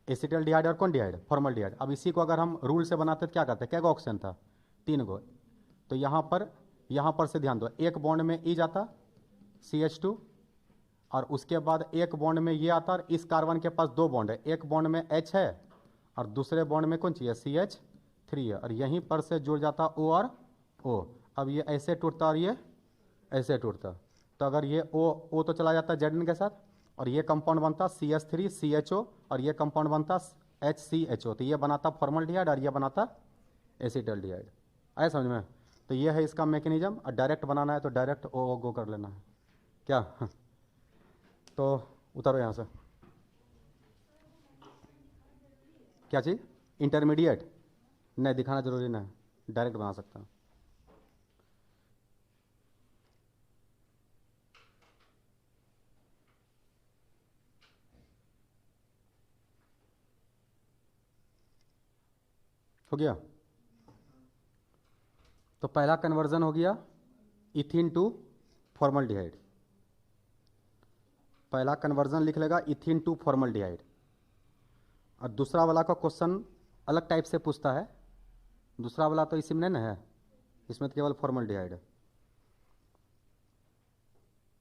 एसिटल्डिहाइड और कौन डिहाइड? फॉर्मल्डिहाइड। अब इसी को अगर हम रूल से बनाते तो क्या करते? क्या ऑक्सीजन था? 3 गो। तो यहाँ पर से ध्यान दो, एक बॉन्ड में ई जाता CH2, और उसके बाद एक बॉन्ड में ये आता, और इस कार्बन के पास 2 बॉन्ड है, एक बॉन्ड में H है और दूसरे बॉन्ड में कौन चाहिए? CH3 है, और यहीं पर से जुड़ जाता O और O। अब ये ऐसे टूटता और ये ऐसे टूटता, तो अगर ये O तो चला जाता Zn के साथ, और ये कंपाउंड बनता CH3CHO, और ये कंपाउंड बनता HCHO। तो ये बनाता फॉर्मल्डिहाइड और ये बनाता एसिटल्डिहाइड। आया समझ में? तो ये है इसका मैकेनिज्म। और डायरेक्ट बनाना है तो डायरेक्ट O गो कर लेना है क्या? तो उतारो यहाँ से। क्या चीज़? इंटरमीडिएट नहीं दिखाना जरूरी नहीं, डायरेक्ट बना सकता हूँ। हो गया? तो पहला कन्वर्जन हो गया इथीन टू फॉर्मल्डिहाइड। पहला कन्वर्जन लिख लेगा इथीन टू फॉर्मल्डिहाइड। और दूसरा वाला का क्वेश्चन अलग टाइप से पूछता है। दूसरा वाला तो इसी में नहीं है, इसमें तो केवल फॉर्मल्डिहाइड है।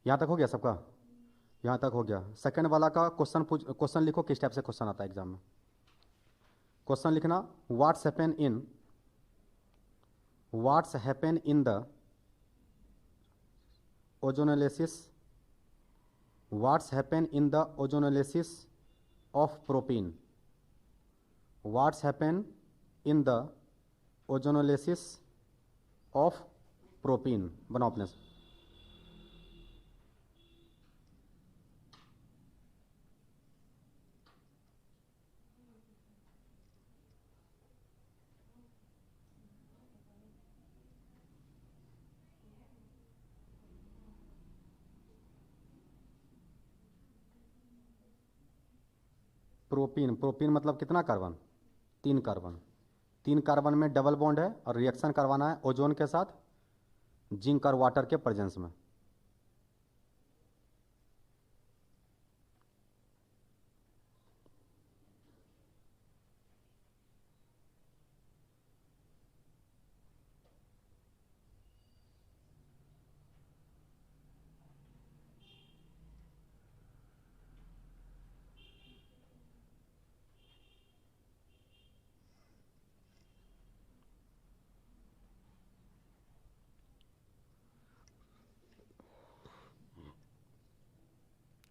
यहाँ तक हो गया सबका? यहाँ तक हो गया। सेकंड वाला का क्वेश्चन लिखो, किस टाइप से क्वेश्चन आता है एग्जाम में। क्वेश्चन लिखना, what's happen in the ozonolysis, what's happen in the ozonolysis of propene, what's happen in the ozonolysis of propene. बनाओ अपने से। प्रोपीन मतलब कितना कार्बन? 3 कार्बन। 3 कार्बन में डबल बॉन्ड है और रिएक्शन करवाना है ओजोन के साथ जिंक और वाटर के प्रेजेंस में।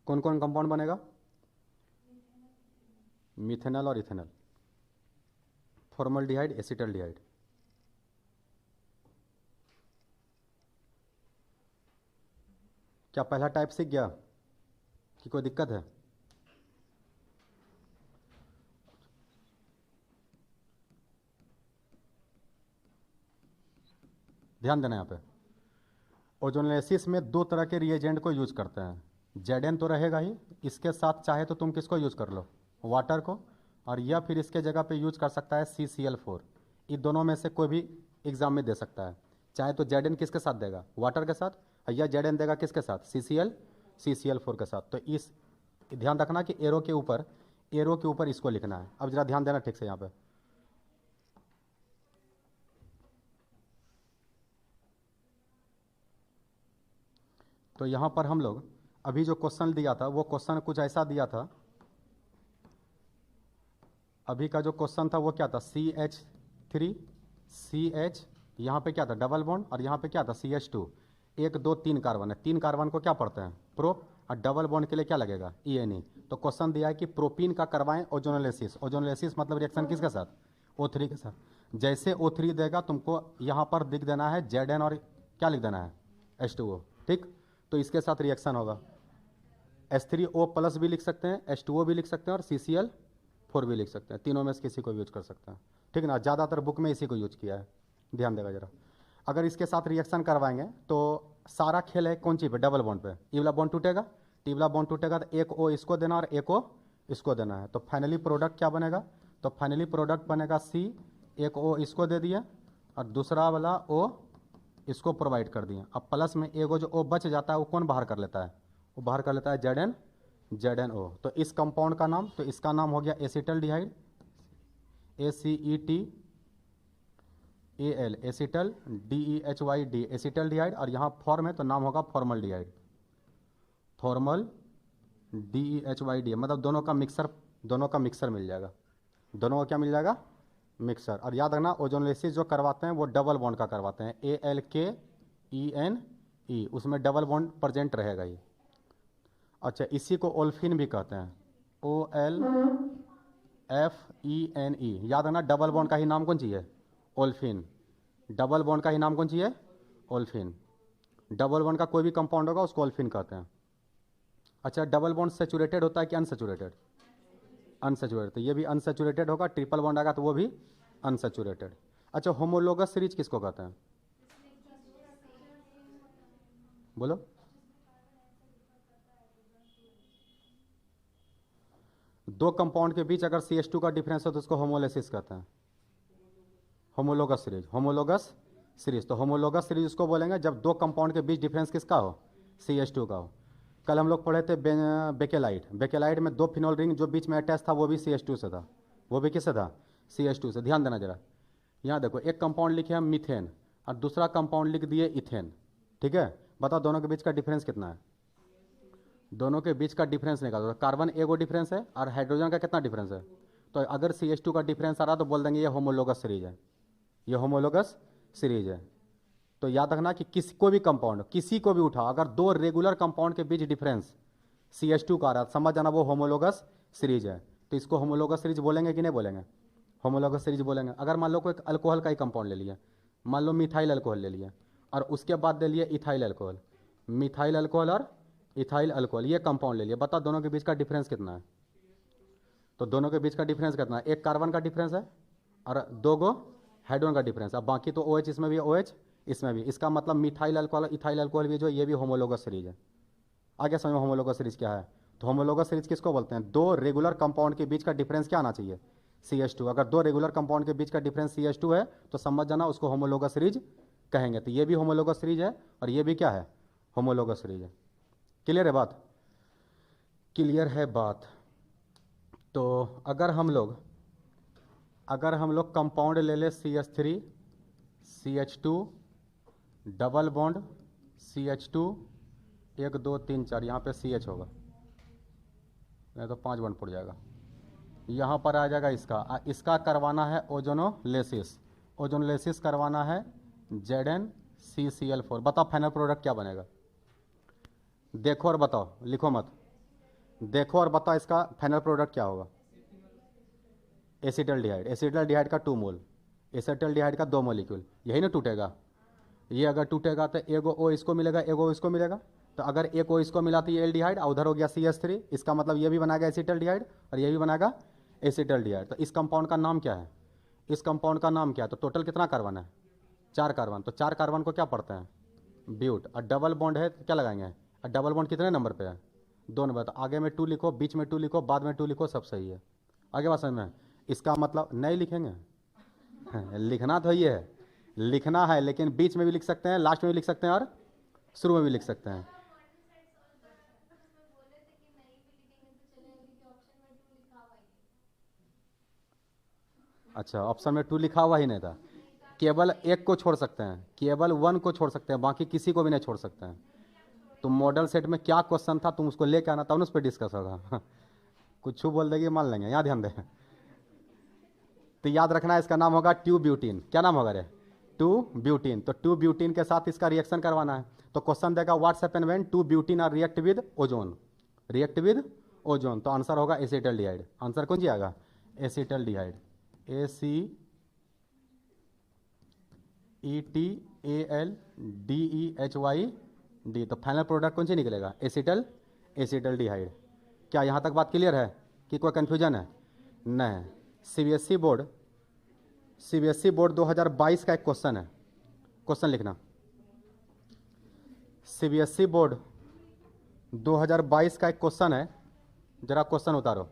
कौन कौन कंपाउंड बनेगा? मिथेनॉल और इथेनॉल, फॉर्मल्डिहाइड, एसिटल्डिहाइड। क्या पहला टाइप सीख गया कि कोई दिक्कत है? ध्यान देना यहाँ पे। ओजोनोलिसिस में 2 तरह के रिएजेंट को यूज करते हैं। Zn तो रहेगा ही, इसके साथ चाहे तो तुम किसको यूज कर लो? वाटर को, और या फिर इसके जगह पे यूज कर सकता है CCl4। इन दोनों में से कोई भी एग्जाम में दे सकता है। चाहे तो Zn किसके साथ देगा? वाटर के साथ, या Zn देगा किसके साथ? CCl4 के साथ। तो इस ध्यान रखना कि एरो के ऊपर इसको लिखना है। अब जरा ध्यान देना ठीक से यहाँ पे। तो यहाँ पर हम लोग अभी जो क्वेश्चन दिया था वो क्वेश्चन कुछ ऐसा दिया था। अभी का जो क्वेश्चन था वो क्या था, CH3 CH, यहाँ पे क्या था डबल बॉन्ड, और यहाँ पे क्या था CH2। 1 2 3 कार्बन है, 3 कार्बन को क्या पढ़ते हैं प्रो, और डबल बॉन्ड के लिए क्या लगेगा ENE। तो क्वेश्चन दिया है कि प्रोपीन का करवाएं ओजोनोलिसिस। ओजोनोलिसिस मतलब रिएक्शन किसके साथ, O3 के साथ। जैसे O3 देगा तुमको यहाँ पर लिख देना है Zn और क्या लिख देना है H2O, ठीक। तो इसके साथ रिएक्शन होगा, H3O प्लस भी लिख सकते हैं, H2O भी लिख सकते हैं, और CCl4 भी लिख सकते हैं। तीनों में से किसी को यूज कर सकते हैं, ठीक ना। ज़्यादातर बुक में इसी को यूज किया है, ध्यान देगा जरा। अगर इसके साथ रिएक्शन करवाएंगे तो सारा खेल है कौन सी पे, डबल बॉन्ड पे। ई वाला बॉन्ड टूटेगा, टी वाला बॉन्ड टूटेगा, तो एक O इसको देना और एक O इसको देना है। तो फाइनली प्रोडक्ट क्या बनेगा, तो फाइनली प्रोडक्ट बनेगा C, एक O इसको दे दिया और दूसरा वाला O इसको प्रोवाइड कर दिया। अब प्लस में एगो जो O बच जाता है वो कौन बाहर कर लेता है, वो बाहर कर लेता है ZnO। तो इस कंपाउंड का नाम, तो इसका नाम हो गया acetaldehyde, ACETAL, acetal DEHYD, acetaldehyde. और यहाँ फॉर्म है तो नाम होगा फॉर्मल्डिहाइड, फॉर्मल DEHYD, मतलब दोनों का मिक्सर मिल जाएगा, दोनों का क्या मिल जाएगा मिक्सर। और याद रखना ओजोनोलिसिस जो करवाते हैं वो डबल बॉन्ड का करवाते हैं, ALKENE, उसमें डबल बॉन्ड प्रेजेंट रहेगा ही। अच्छा, इसी को ओल्फिन भी कहते हैं, OLFENE। याद रखना डबल बॉन्ड का ही नाम कौन चाहिए, ओल्फिन। डबल बॉन्ड का ही नाम कौन चाहिए, ओल्फिन। डबल बॉन्ड का कोई भी कंपाउंड होगा उसको ओल्फिन कहते हैं। अच्छा, डबल बॉन्ड सेचुरेटेड होता है कि अनसेचुरेटेड, अनसेचुरेटेड। तो ये भी अनसेचुरेटेड होगा, ट्रिपल बॉन्ड आएगा तो वो भी अनसेचुरेटेड। अच्छा, होमोलोगस सीरीज किसको कहते हैं, बोलो। दो कंपाउंड के बीच अगर CH2 का डिफरेंस है तो उसको होमोलिसिस कहते हैं, होमोलोगस सीरीज, होमोलोगस सीरीज। तो होमोलोगस सीरीज उसको बोलेंगे जब दो कंपाउंड के बीच डिफरेंस किसका हो, CH2 का हो। कल हम लोग पढ़े थे बेकेलाइट, बेकेलाइट में 2 फिनोल रिंग जो बीच में अटैच था वो भी CH2 से था, वो भी किससे था, CH2 से। ध्यान देना जरा, यहाँ देखो एक कंपाउंड लिखे हम मीथेन और दूसरा कंपाउंड लिख दिए इथेन, ठीक है। बताओ दोनों के बीच का डिफरेंस कितना है, दोनों के बीच का डिफरेंस निकालो। कार्बन एगो डिफरेंस है और हाइड्रोजन का कितना डिफरेंस है। तो अगर CH2 का डिफरेंस आ रहा तो बोल देंगे ये होमोलोगस सीरीज है, ये होमोलोगस सीरीज है। तो याद रखना कि किसी को भी कंपाउंड, किसी को भी उठाओ, अगर दो रेगुलर कंपाउंड के बीच डिफरेंस CH2 का आ रहा है समझ जाना वो होमोलोगस सीरीज है। तो इसको होमोलोगस सीरीज बोलेंगे कि नहीं बोलेंगे, होमोलोगस सीरीज बोलेंगे। अगर मान लो कोई अल्कोहल का ही कंपाउंड ले लिया, मान लो मिथाइल अल्कोहल ले लिया और उसके बाद ले लिए इथाइल अल्कोहल, मिथाइल अल्कोहल और इथाइल अल्कोहल, ये कंपाउंड ले लिया। बताओ दोनों के बीच का डिफरेंस कितना है। तो दोनों के बीच का डिफरेंस कितना है, एक कार्बन का डिफरेंस है और 2 गो हाइड्रोजन का डिफरेंस। अब बाकी तो OH इसमें भी OH इसमें भी, इसका मतलब मिथाइल अल्कोहल इथाइल अल्कोहल भी जो ये भी होमोलोगस सीरीज है। आगे समझ में होमोलोगस सीरीज क्या है। तो होमोलोगस सीरीज किसको बोलते हैं, दो रेगुलर कंपाउंड के बीच का डिफरेंस क्या आना चाहिए, CH2। अगर दो रेगुलर कंपाउंड के बीच का डिफरेंस CH2 है तो समझ जाना उसको होमोलोगस सीरीज कहेंगे। तो ये भी होमोलोगस सीरीज है और ये भी क्या है, होमोलोगस सीरीज है। क्लियर है बात, क्लियर है बात। तो अगर हम लोग कंपाउंड ले ले CH3 CH2 double bond CH2 1 2 3 4, यहाँ पे CH होगा नहीं तो 5 बॉन्ड पड़ जाएगा। यहाँ पर आ जाएगा इसका करवाना है ओजोनोलेसिस, ओजोनोलेसिस करवाना है ZnCCl4। बताओ फाइनल प्रोडक्ट क्या बनेगा, देखो और बताओ, लिखो मत, देखो और बताओ इसका फाइनल प्रोडक्ट क्या होगा। एसिटल्डिहाइड, एसिटल्डिहाइड का 2 मोल, एसिटल्डिहाइड का 2 मॉलिक्यूल, यही ना टूटेगा। ये अगर टूटेगा तो एगो O इसको मिलेगा, एगो इसको मिलेगा। तो अगर एक O इसको मिला तो ये एल्डिहाइड और उधर हो गया CH3, इसका मतलब ये भी बनाएगा एसिटल्डिहाइड और ये भी बनाएगा एसिटल्डिहाइड। तो इस कंपाउंड का नाम क्या है, इस कंपाउंड का नाम क्या है। तो टोटल कितना कार्बन है, 4 कार्बन। तो 4 कार्बन को क्या पढ़ते हैं, ब्यूट। और डबल बॉन्ड है तो क्या लगाएंगे, और डबल बॉन्ड कितने नंबर पे है, 2 नंबर। तो आगे में 2 लिखो, बीच में 2 लिखो, बाद में 2 लिखो, सब सही है। आगे बात समझ में। इसका मतलब नहीं लिखेंगे लिखना तो ये है, लिखना है, लेकिन बीच में भी लिख सकते हैं, लास्ट में भी लिख सकते हैं और शुरू में भी लिख सकते हैं। अच्छा, ऑप्शन में 2 लिखा हुआ ही नहीं था, केवल एक को छोड़ सकते हैं, केवल 1 को छोड़ सकते हैं, बाकी किसी को भी नहीं छोड़ सकते हैं। तो मॉडल सेट में क्या क्वेश्चन था तुम उसको लेके आना, तब ना उस पर डिस्कस होगा। कुछ बोल देगी मान लेंगे, यहाँ ध्यान दें। तो याद रखना इसका नाम होगा ट्यूब ब्यूटीन। क्या नाम होगा रे? Two butene. तो टू ब्यूटीन के साथ इसका रिएक्शन करवाना है। तो क्वेश्चन देगा what's happen when two butene are react with ozone, react with ozone. तो आंसर होगा एसिटल्डिहाइड। आंसर कौन सी आएगा? एसिटल्डिहाइड। ACETALDEHYD। तो फाइनल प्रोडक्ट कौन सी निकलेगा? एसिटल्डिहाइड। क्या यहाँ तक बात क्लियर है कि कोई कंफ्यूजन है? नहीं। सीबीएसई बोर्ड 2022 का एक क्वेश्चन है, क्वेश्चन लिखना। सीबीएसई बोर्ड 2022 का एक क्वेश्चन है, जरा क्वेश्चन उतारो।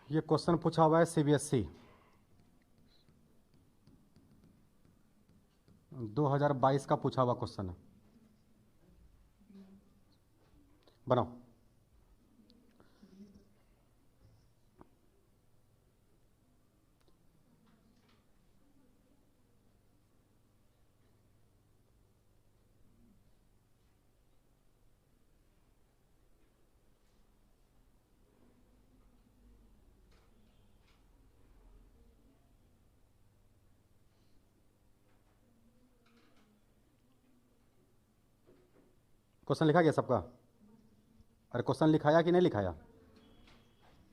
ये क्वेश्चन पूछा हुआ है सीबीएसई 2022 का पूछा हुआ क्वेश्चन है, बनाओ। क्वेश्चन लिखा गया सबका? अरे क्वेश्चन लिखाया कि नहीं लिखाया?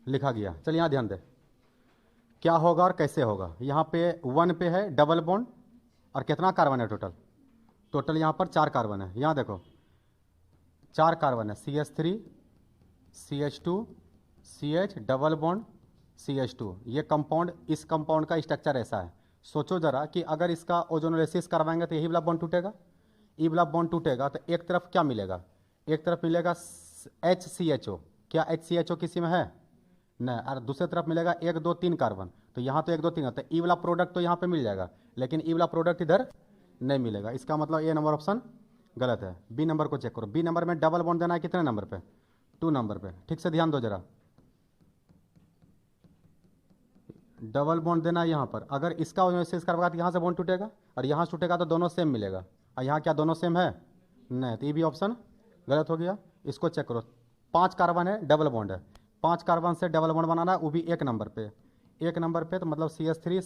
लिखा गया। चलिए यहाँ ध्यान दे, क्या होगा और कैसे होगा। यहाँ पे 1 पे है डबल बॉन्ड, और कितना कार्बन है टोटल? टोटल यहाँ पर 4 कार्बन है। यहाँ देखो 4 कार्बन है, CH3 CH2 CH double bond CH2। ये कंपाउंड, इस कंपाउंड का स्ट्रक्चर ऐसा है। सोचो जरा कि अगर इसका ओजोनोलिसिस करवाएंगे तो यही वाला बॉन्ड टूटेगा, ई वाला बॉन्ड टूटेगा, तो एक तरफ क्या मिलेगा? एक तरफ मिलेगा HCHO। क्या HCHO किसी में है? नहीं। और दूसरी तरफ मिलेगा 1 2 3 कार्बन। तो यहाँ तो 1 2 3 है, तो ई वाला प्रोडक्ट तो यहाँ पे मिल जाएगा, लेकिन ई वाला प्रोडक्ट इधर नहीं मिलेगा। इसका मतलब ए नंबर ऑप्शन गलत है। बी नंबर को चेक करो। बी नंबर में डबल बॉन्ड देना है कितने नंबर पे? 2 नंबर पे। ठीक से ध्यान दो जरा, डबल बॉन्ड देना है यहाँ पर। अगर इसका ओजोनोलिसिस करवाएगा तो यहाँ से बॉन्ड टूटेगा, और यहाँ से टूटेगा तो दोनों सेम मिलेगा। और यहाँ क्या दोनों सेम है? नहीं। तो ये भी ऑप्शन गलत हो गया। इसको चेक करो, 5 कार्बन है, डबल बॉन्ड है। 5 कार्बन से डबल बॉन्ड बनाना है, वो भी 1 नंबर पे। 1 नंबर पे तो मतलब CH3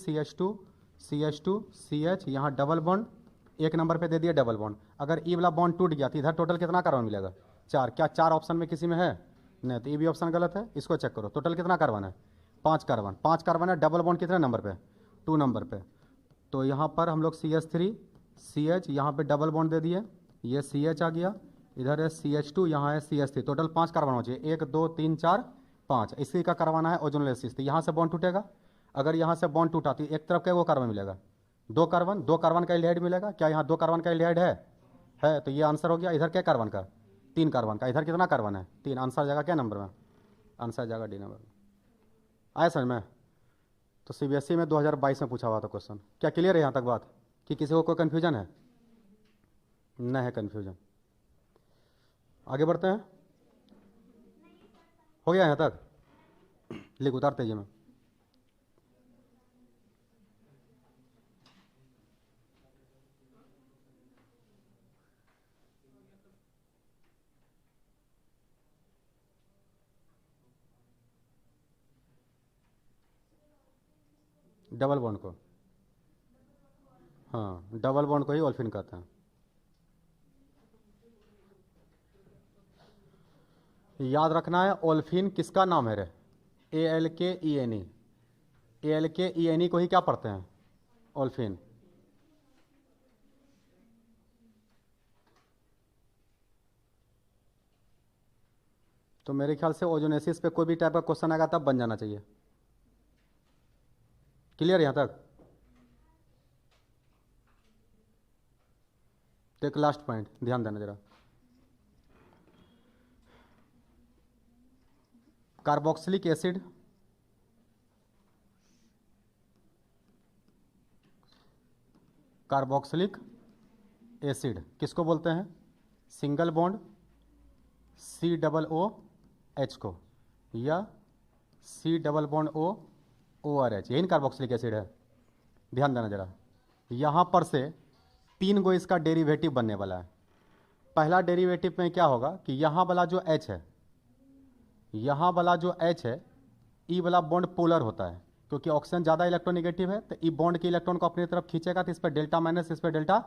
CH2 CH, यहाँ डबल बॉन्ड 1 नंबर पे दे दिया डबल बॉन्ड। अगर ई वाला बॉन्ड टूट गया तो इधर टोटल कितना कार्बन मिलेगा? 4। क्या 4 ऑप्शन में किसी में है? नहीं। तो ये भी ऑप्शन गलत है। इसको चेक करो, टोटल कितना कार्बन है? 5 कार्बन। 5 कार्बन है, डबल बॉन्ड कितने नंबर पे? 2 नंबर पे। तो यहाँ पर हम लोग CH3 CH, यहाँ पे डबल बॉन्ड दे दिए, ये CH आ गया, इधर है CH2, यहाँ है CH3। टोटल 5 कार्बन हो चाहिए, 1 2 3 4 5। इसी का करवाना है ओजोनोलिसिस। तो यहाँ से बॉन्ड टूटेगा। अगर यहाँ से बॉन्ड टूटा तो एक तरफ क्या वो कार्बन मिलेगा? 2 कार्बन। 2 कार्बन का एल्डिहाइड मिलेगा। क्या यहाँ 2 कार्बन का एल्डिहाइड है? तो ये आंसर हो गया। इधर क्या कार्बन का? 3 कार्बन का। इधर कितना कार्बन है? 3। आंसर जाएगा क्या नंबर में? आंसर जाएगा डी नंबर में। आया समझ में? तो सीबीएसई में 2022 में पूछा हुआ था क्वेश्चन। क्या क्लियर है यहाँ तक बात कि किसी को कोई कन्फ्यूजन है? नहीं है कन्फ्यूजन। आगे बढ़ते हैं। हो गया यहाँ तक? लिख उतार तेजी में। डबल बॉन्ड को, हाँ डबल बॉन्ड को ही ओल्फिन कहते हैं। याद रखना है ओल्फिन किसका नाम है रे, ALKENE, ALKENE को ही क्या पढ़ते हैं, ओल्फिन। तो मेरे ख्याल से ओजोनेसिस पे कोई भी टाइप का क्वेश्चन आएगा तब बन जाना चाहिए। क्लियर यहां तक? तो एक लास्ट पॉइंट ध्यान देना जरा, कार्बोक्सिलिक एसिड, कार्बोक्सिलिक एसिड किसको बोलते हैं, सिंगल बॉन्ड COOH को, या C डबल बॉन्ड ORH, यही कार्बोक्सिलिक एसिड है। ध्यान देना जरा, यहां पर से 3 गो इसका डेरिवेटिव बनने वाला है। पहला डेरिवेटिव में क्या होगा कि यहां वाला जो H है, यहां वाला जो H है, ई वाला बॉन्ड पोलर होता है, क्योंकि ऑक्सीजन ज़्यादा इलेक्ट्रोनिगेटिव है, तो ई बॉन्ड के इलेक्ट्रॉन को अपनी तरफ खींचेगा, तो इस पर डेल्टा माइनस, इस पर डेल्टा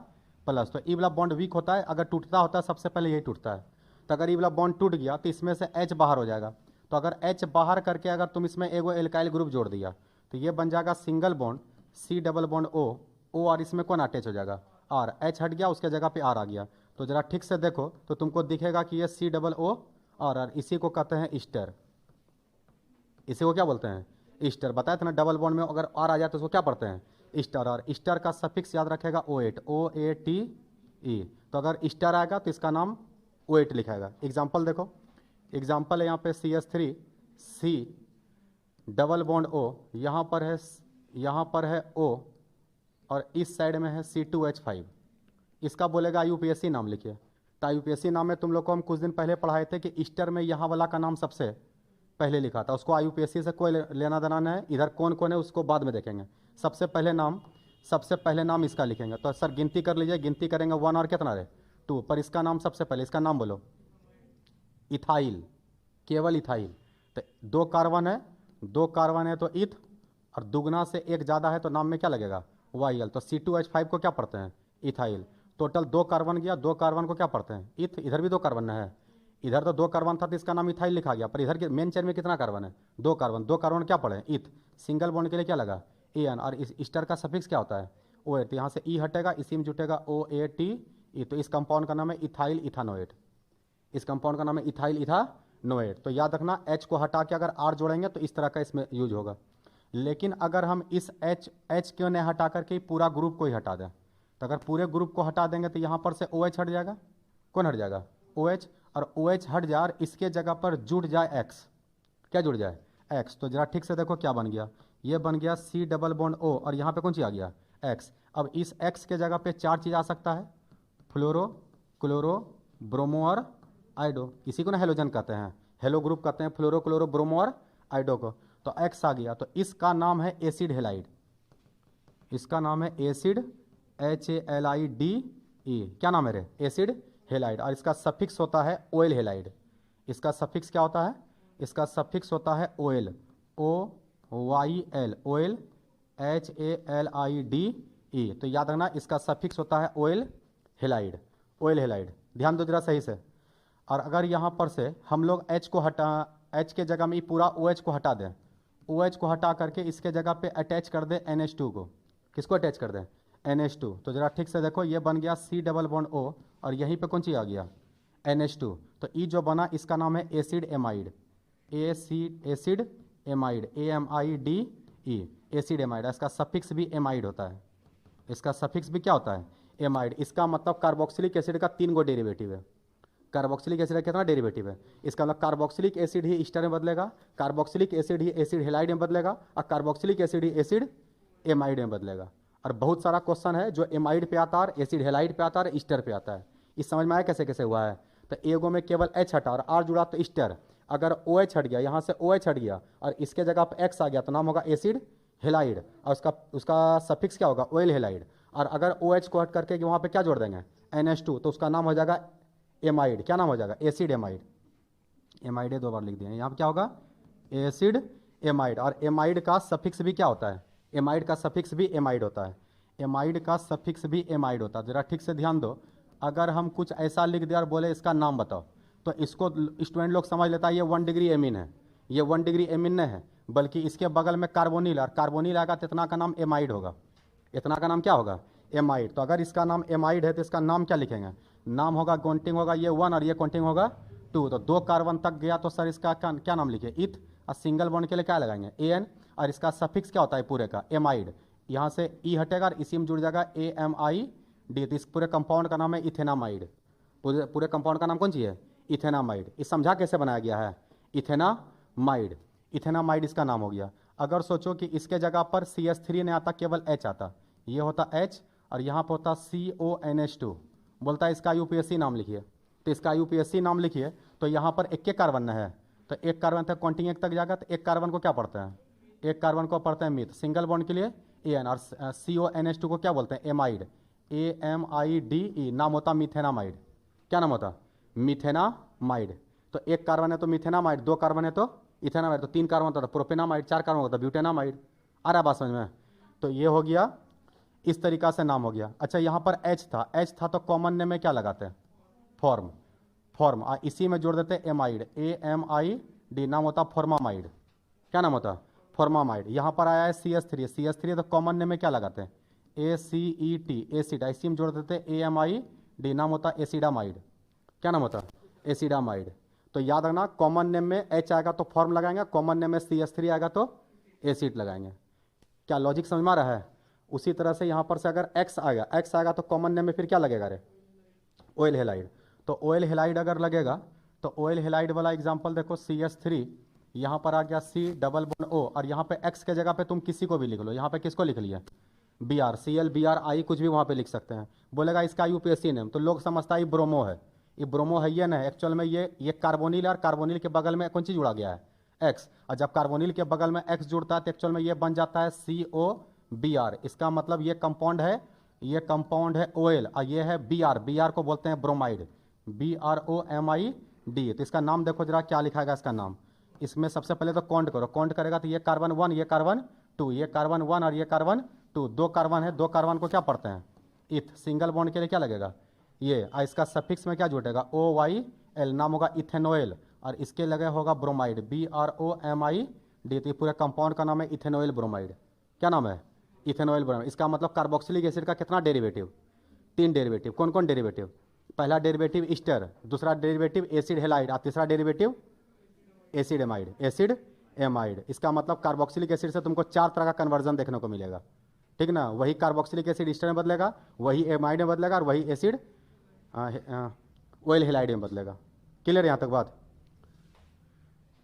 प्लस, तो ई वाला बॉन्ड वीक होता है। अगर टूटता होता है सबसे पहले यही टूटता है, तो अगर ई वाला बॉन्ड टूट गया तो इसमें से H बाहर हो जाएगा। तो अगर H बाहर करके अगर तुम इसमें एगो एल्काइल ग्रुप जोड़ दिया तो ये बन जाएगा single bond C double bond O और इसमें कौन अटैच हो जाएगा, R, H हट गया, उसके जगह पे R आ गया। तो जरा ठीक से देखो तो तुमको दिखेगा कि ये C डबल O और R, इसी को कहते हैं ईस्टर। इसी को क्या बोलते हैं, ईस्टर। बताया था ना, डबल बॉन्ड में अगर R आ जाए तो उसको क्या पढ़ते हैं, ईस्टर। और ईस्टर का सफिक्स याद रखेगा O8, OATE। तो अगर ईस्टर आएगा तो इसका नाम O8 लिखाएगा। एग्जाम्पल देखो, एग्जाम्पल है यहाँ पे CH3 C double bond O, यहाँ पर है O और इस साइड में है C2H5। इसका बोलेगा IUPAC नाम लिखिए। तो IUPAC नाम में तुम लोग को हम कुछ दिन पहले पढ़ाए थे कि ईस्टर में यहाँ वाला का नाम सबसे पहले लिखा था, उसको IUPAC से कोई लेना देना नहीं है। इधर कौन कौन है उसको बाद में देखेंगे, सबसे पहले नाम इसका लिखेंगे। तो सर गिनती कर लीजिए, गिनती करेंगे 1 और कितना रहे 2, पर इसका नाम सबसे पहले, इसका नाम बोलो, इथाइल, केवल इथाइल। तो 2 कार्बन है तो इथ, और दुगना से 1 ज़्यादा है तो नाम में क्या लगेगा, YL। तो C2H5 को क्या पढ़ते हैं, इथाइल। टोटल 2 कार्बन गया, 2 कार्बन को क्या पढ़ते हैं, इथ। इधर भी 2 कार्बन है, इधर तो 2 कार्बन था तो इसका नाम इथाइल लिखा गया, पर इधर के मेन चेन में कितना कार्बन है, 2 कार्बन। 2 कार्बन क्या पढ़े, इथ। सिंगल बॉन्ड के लिए क्या लगा, AN, और इस ईस्टर का सफिक्स क्या होता है, OH। तो यहाँ से E हटेगा, इसी में जुटेगा OATE। तो इस कंपाउंड का नाम है इथाइल इथानोएट, इस कंपाउंड का नाम है इथाइल इथानोएट। तो याद रखना H को हटा के अगर R जोड़ेंगे तो इस तरह का इसमें यूज होगा। लेकिन अगर हम इस H क्यों नहीं हटा करके पूरा ग्रुप को ही हटा दें, तो अगर पूरे ग्रुप को हटा देंगे तो यहाँ पर से OH हट जाएगा, कौन हट जाएगा, OH। और OH हट जाए और इसके जगह पर जुड़ जाए X, क्या जुड़ जाए, X। तो जरा ठीक से देखो क्या बन गया, ये बन गया C डबल बॉन्ड O और यहाँ पे कौन सी आ गया, X। अब इस X के जगह पे 4 चीज़ आ सकता है, फ्लोरो, क्लोरो, ब्रोमो और आइडो। इसी को ना हेलोजन कहते हैं, हेलो ग्रुप कहते हैं फ्लोरो, क्लोरो, ब्रोमो और आइडो को। तो X आ गया, तो इसका नाम है एसिड हेलाइड, इसका नाम है एसिड HALIDE। क्या नाम है रे, एसिड हेलाइड। और इसका सफिक्स होता है OL हेलाइड। इसका सफिक्स क्या होता है, इसका सफिक्स होता है OL, OYL, OL HALIDE। तो याद रखना इसका सफिक्स होता है OL हेलाइड, OL हेलाइड। ध्यान दो जरा सही से। और अगर यहाँ पर से हम लोग H के जगह में पूरा OH को हटा दें, OH को हटा करके इसके जगह पे अटैच कर दे NH2 को, किसको अटैच कर दें, NH2। तो जरा ठीक से देखो, ये बन गया C डबल बॉन्ड O और यहीं पे कौन सी आ गया, NH2। तो E जो बना इसका नाम है acid amide, acid amide, AMIDE, acid amide. इसका सफिक्स भी एमाइड होता है, इसका सफिक्स भी क्या होता है, एमाइड। इसका मतलब कार्बोक्सिलिक एसिड का 3 गो डेरिवेटिव है। कार्बोक्सिलिक एसिड का कितना डेरिवेटिव है, इसका मतलब कार्बोक्सिलिक एसिड ही ईस्टर में बदलेगा, कार्बोक्सिलिक एसिड ही एसिड हेलाइड में बदलेगा, और कार्बोक्सिलिक एसिड ही एसिड एमाइड में बदलेगा। और बहुत सारा क्वेश्चन है जो एमाइड पे आता है, एसिड हेलाइड पे आता है, ईस्टर पे आता है। इस समझ में आया कैसे कैसे हुआ है। तो एगो में केवल H हटा और R जुड़ा तो ईस्टर, अगर OH हट गया, यहाँ से OH हट गया और इसके जगह पर X आ गया तो नाम होगा एसिड हेलाइड, और उसका सफिक्स क्या होगा, OL हेलाइड। और अगर OH को हट करके वहाँ पे क्या जोड़ देंगे, NH2, तो उसका नाम हो जाएगा एमाइड। क्या नाम हो जाएगा, एसिड एमाइड। एमाइड 2 बार लिख दिए, यहाँ पे क्या होगा, एसिड एमाइड। और एमाइड का सफिक्स भी क्या होता है, एमाइड का सफिक्स भी एमाइड होता है, एमाइड का सफिक्स भी एमाइड होता है। जरा ठीक से ध्यान दो, अगर हम कुछ ऐसा लिख दिया और बोले इसका नाम बताओ, तो इसको स्टूडेंट लोग समझ लेता है ये 1 डिग्री एमीन है। ये 1 डिग्री एमीन नहीं है, बल्कि इसके बगल में कार्बोनिल, और कार्बोनिल आएगा तो इतना का नाम एमाइड होगा। इतना का नाम क्या होगा? एमाइड। तो अगर इसका नाम एमाइड है तो इसका नाम क्या लिखेंगे? नाम होगा, काउंटिंग होगा ये 1 और ये काउंटिंग होगा 2। तो 2 कार्बन तक गया तो सर इसका क्या नाम लिखिए? इथ। और सिंगल बॉन्ड के लिए क्या लगाएंगे? एन। और इसका सफिक्स क्या होता है पूरे का? एमाइड। यहाँ से ई हटेगा और इसी में जुड़ जाएगा AMID। तो इस पूरे कंपाउंड का नाम है इथेनामाइड। पूरे कंपाउंड का नाम कौन सी है? इथेनामाइड। इस समझा कैसे बनाया गया है? इथेनामाइड। इथेनामाइड इसका नाम हो गया। अगर सोचो कि इसके जगह पर CH3 नहीं आता, केवल H आता, ये होता H और यहाँ पर होता CONH2। बोलता है इसका UPSC नाम लिखिए, तो इसका UPSC नाम लिखिए। तो यहाँ पर एक कार्बन है, तो एक कार्बन तक काउंटिंग एक तक जाएगा, तो एक कार्बन को क्या पढ़ते हैं? एक कार्बन को पढ़ते हैं मिथ। सिंगल बॉन्ड के लिए AN, और CONH2 को क्या बोलते हैं? एमाइड। AMIDE। नाम होता मिथेनामाइड। क्या नाम होता? मिथेनामाइड। तो एक कार्बन है तो मिथेनामाइड, 2 कार्बन है तो इथेनामाइड, तो 3 कार्बन होता था प्रोपेनामाइड, 4 कार्बन होता ब्यूटेनामाइड। आ रहा बात समझ में? तो ये हो गया, इस तरीका से नाम हो गया। अच्छा, यहाँ पर H था तो कॉमन नेम में क्या लगाते हैं? फॉर्म। फॉर्म इसी में जोड़ देते हैं एमाइड, AMID। नाम होता फॉर्मामाइड। क्या नाम होता? फॉर्मामाइड। यहाँ पर आया है CH3 तो कॉमन नेम में क्या लगाते हैं? ACET, acid. इसी में जोड़ देते हैं AMID। नाम होता एसिडामाइड। क्या नाम होता? एसिडामाइड। तो याद रखना, कॉमन नेम में H आएगा तो फॉर्म लगाएंगे, कॉमन नेम में CH3 आएगा तो एसिड लगाएंगे। क्या लॉजिक समझ में आ रहा है? उसी तरह से यहाँ पर से अगर X आएगा तो कॉमन नेम में फिर क्या लगेगा रे? Oil halide. तो ऑयल हेलाइड अगर लगेगा तो ऑयल हेलाइड वाला एग्जाम्पल देखो, CH3, यहाँ पर आ गया C डबल बॉन्ड O, और यहाँ पे X के जगह पे तुम किसी को भी लिख लो। यहाँ पे किसको लिख लिया? BR, CL, BRI, कुछ भी वहाँ पे लिख सकते हैं। बोलेगा इसका UPSC नेम, तो लोग समझता है ये ब्रोमो है। ये ब्रोमो है, ये नहीं, एक्चुअल में ये कार्बोनिल है, और कार्बोनिल के बगल में कौन चीज जुड़ा गया है? X। और जब कार्बोनिल के बगल में X जुड़ता है तो एक्चुअल में ये बन जाता है COBr। इसका मतलब ये कंपाउंड है ऑयल, और ये है BR को बोलते हैं ब्रोमाइड, BROMID। तो इसका नाम देखो जरा, क्या लिखा है इसका नाम? इसमें सबसे पहले तो काउंट करो, काउंट करेगा तो ये कार्बन 1, ये कार्बन 2, ये कार्बन 1 और ये कार्बन 2, 2 कार्बन है, 2 कार्बन को क्या पढ़ते हैं? इथ। सिंगल बॉन्ड के लिए क्या लगेगा? ये। इसका सफिक्स में क्या जुटेगा? OYL। नाम होगा इथेनॉयल, और इसके लगे होगा ब्रोमाइड, BROMID। तो पूरे कंपाउंड का नाम है इथेनॉयल ब्रोमाइड। क्या नाम है? इथेनॉयल ब्रोमाइड। इसका मतलब कार्बोक्सिलिक एसिड का कितना डेरिवेटिव? 3 डेरिवेटिव। कौन कौन डेरिवेटिव? पहला डेरिवेटिव ईस्टर, दूसरा डेरिवेटिव एसिड हेलाइड, और तीसरा derivative acid amide. Acid amide. इसका मतलब कार्बोक्सिलिक एसिड से तुमको 4 तरह का कन्वर्जन देखने को मिलेगा, ठीक ना? वही कार्बोक्सिलिक एसिड ईस्टर में बदलेगा, वही एमाइड में बदलेगा, और वही एसिड ऑयल हेलाइड में बदलेगा। क्लियर यहाँ तक बात?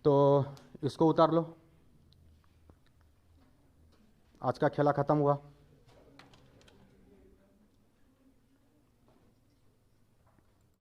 तो इसको उतार लो, आज का खेला खत्म हुआ।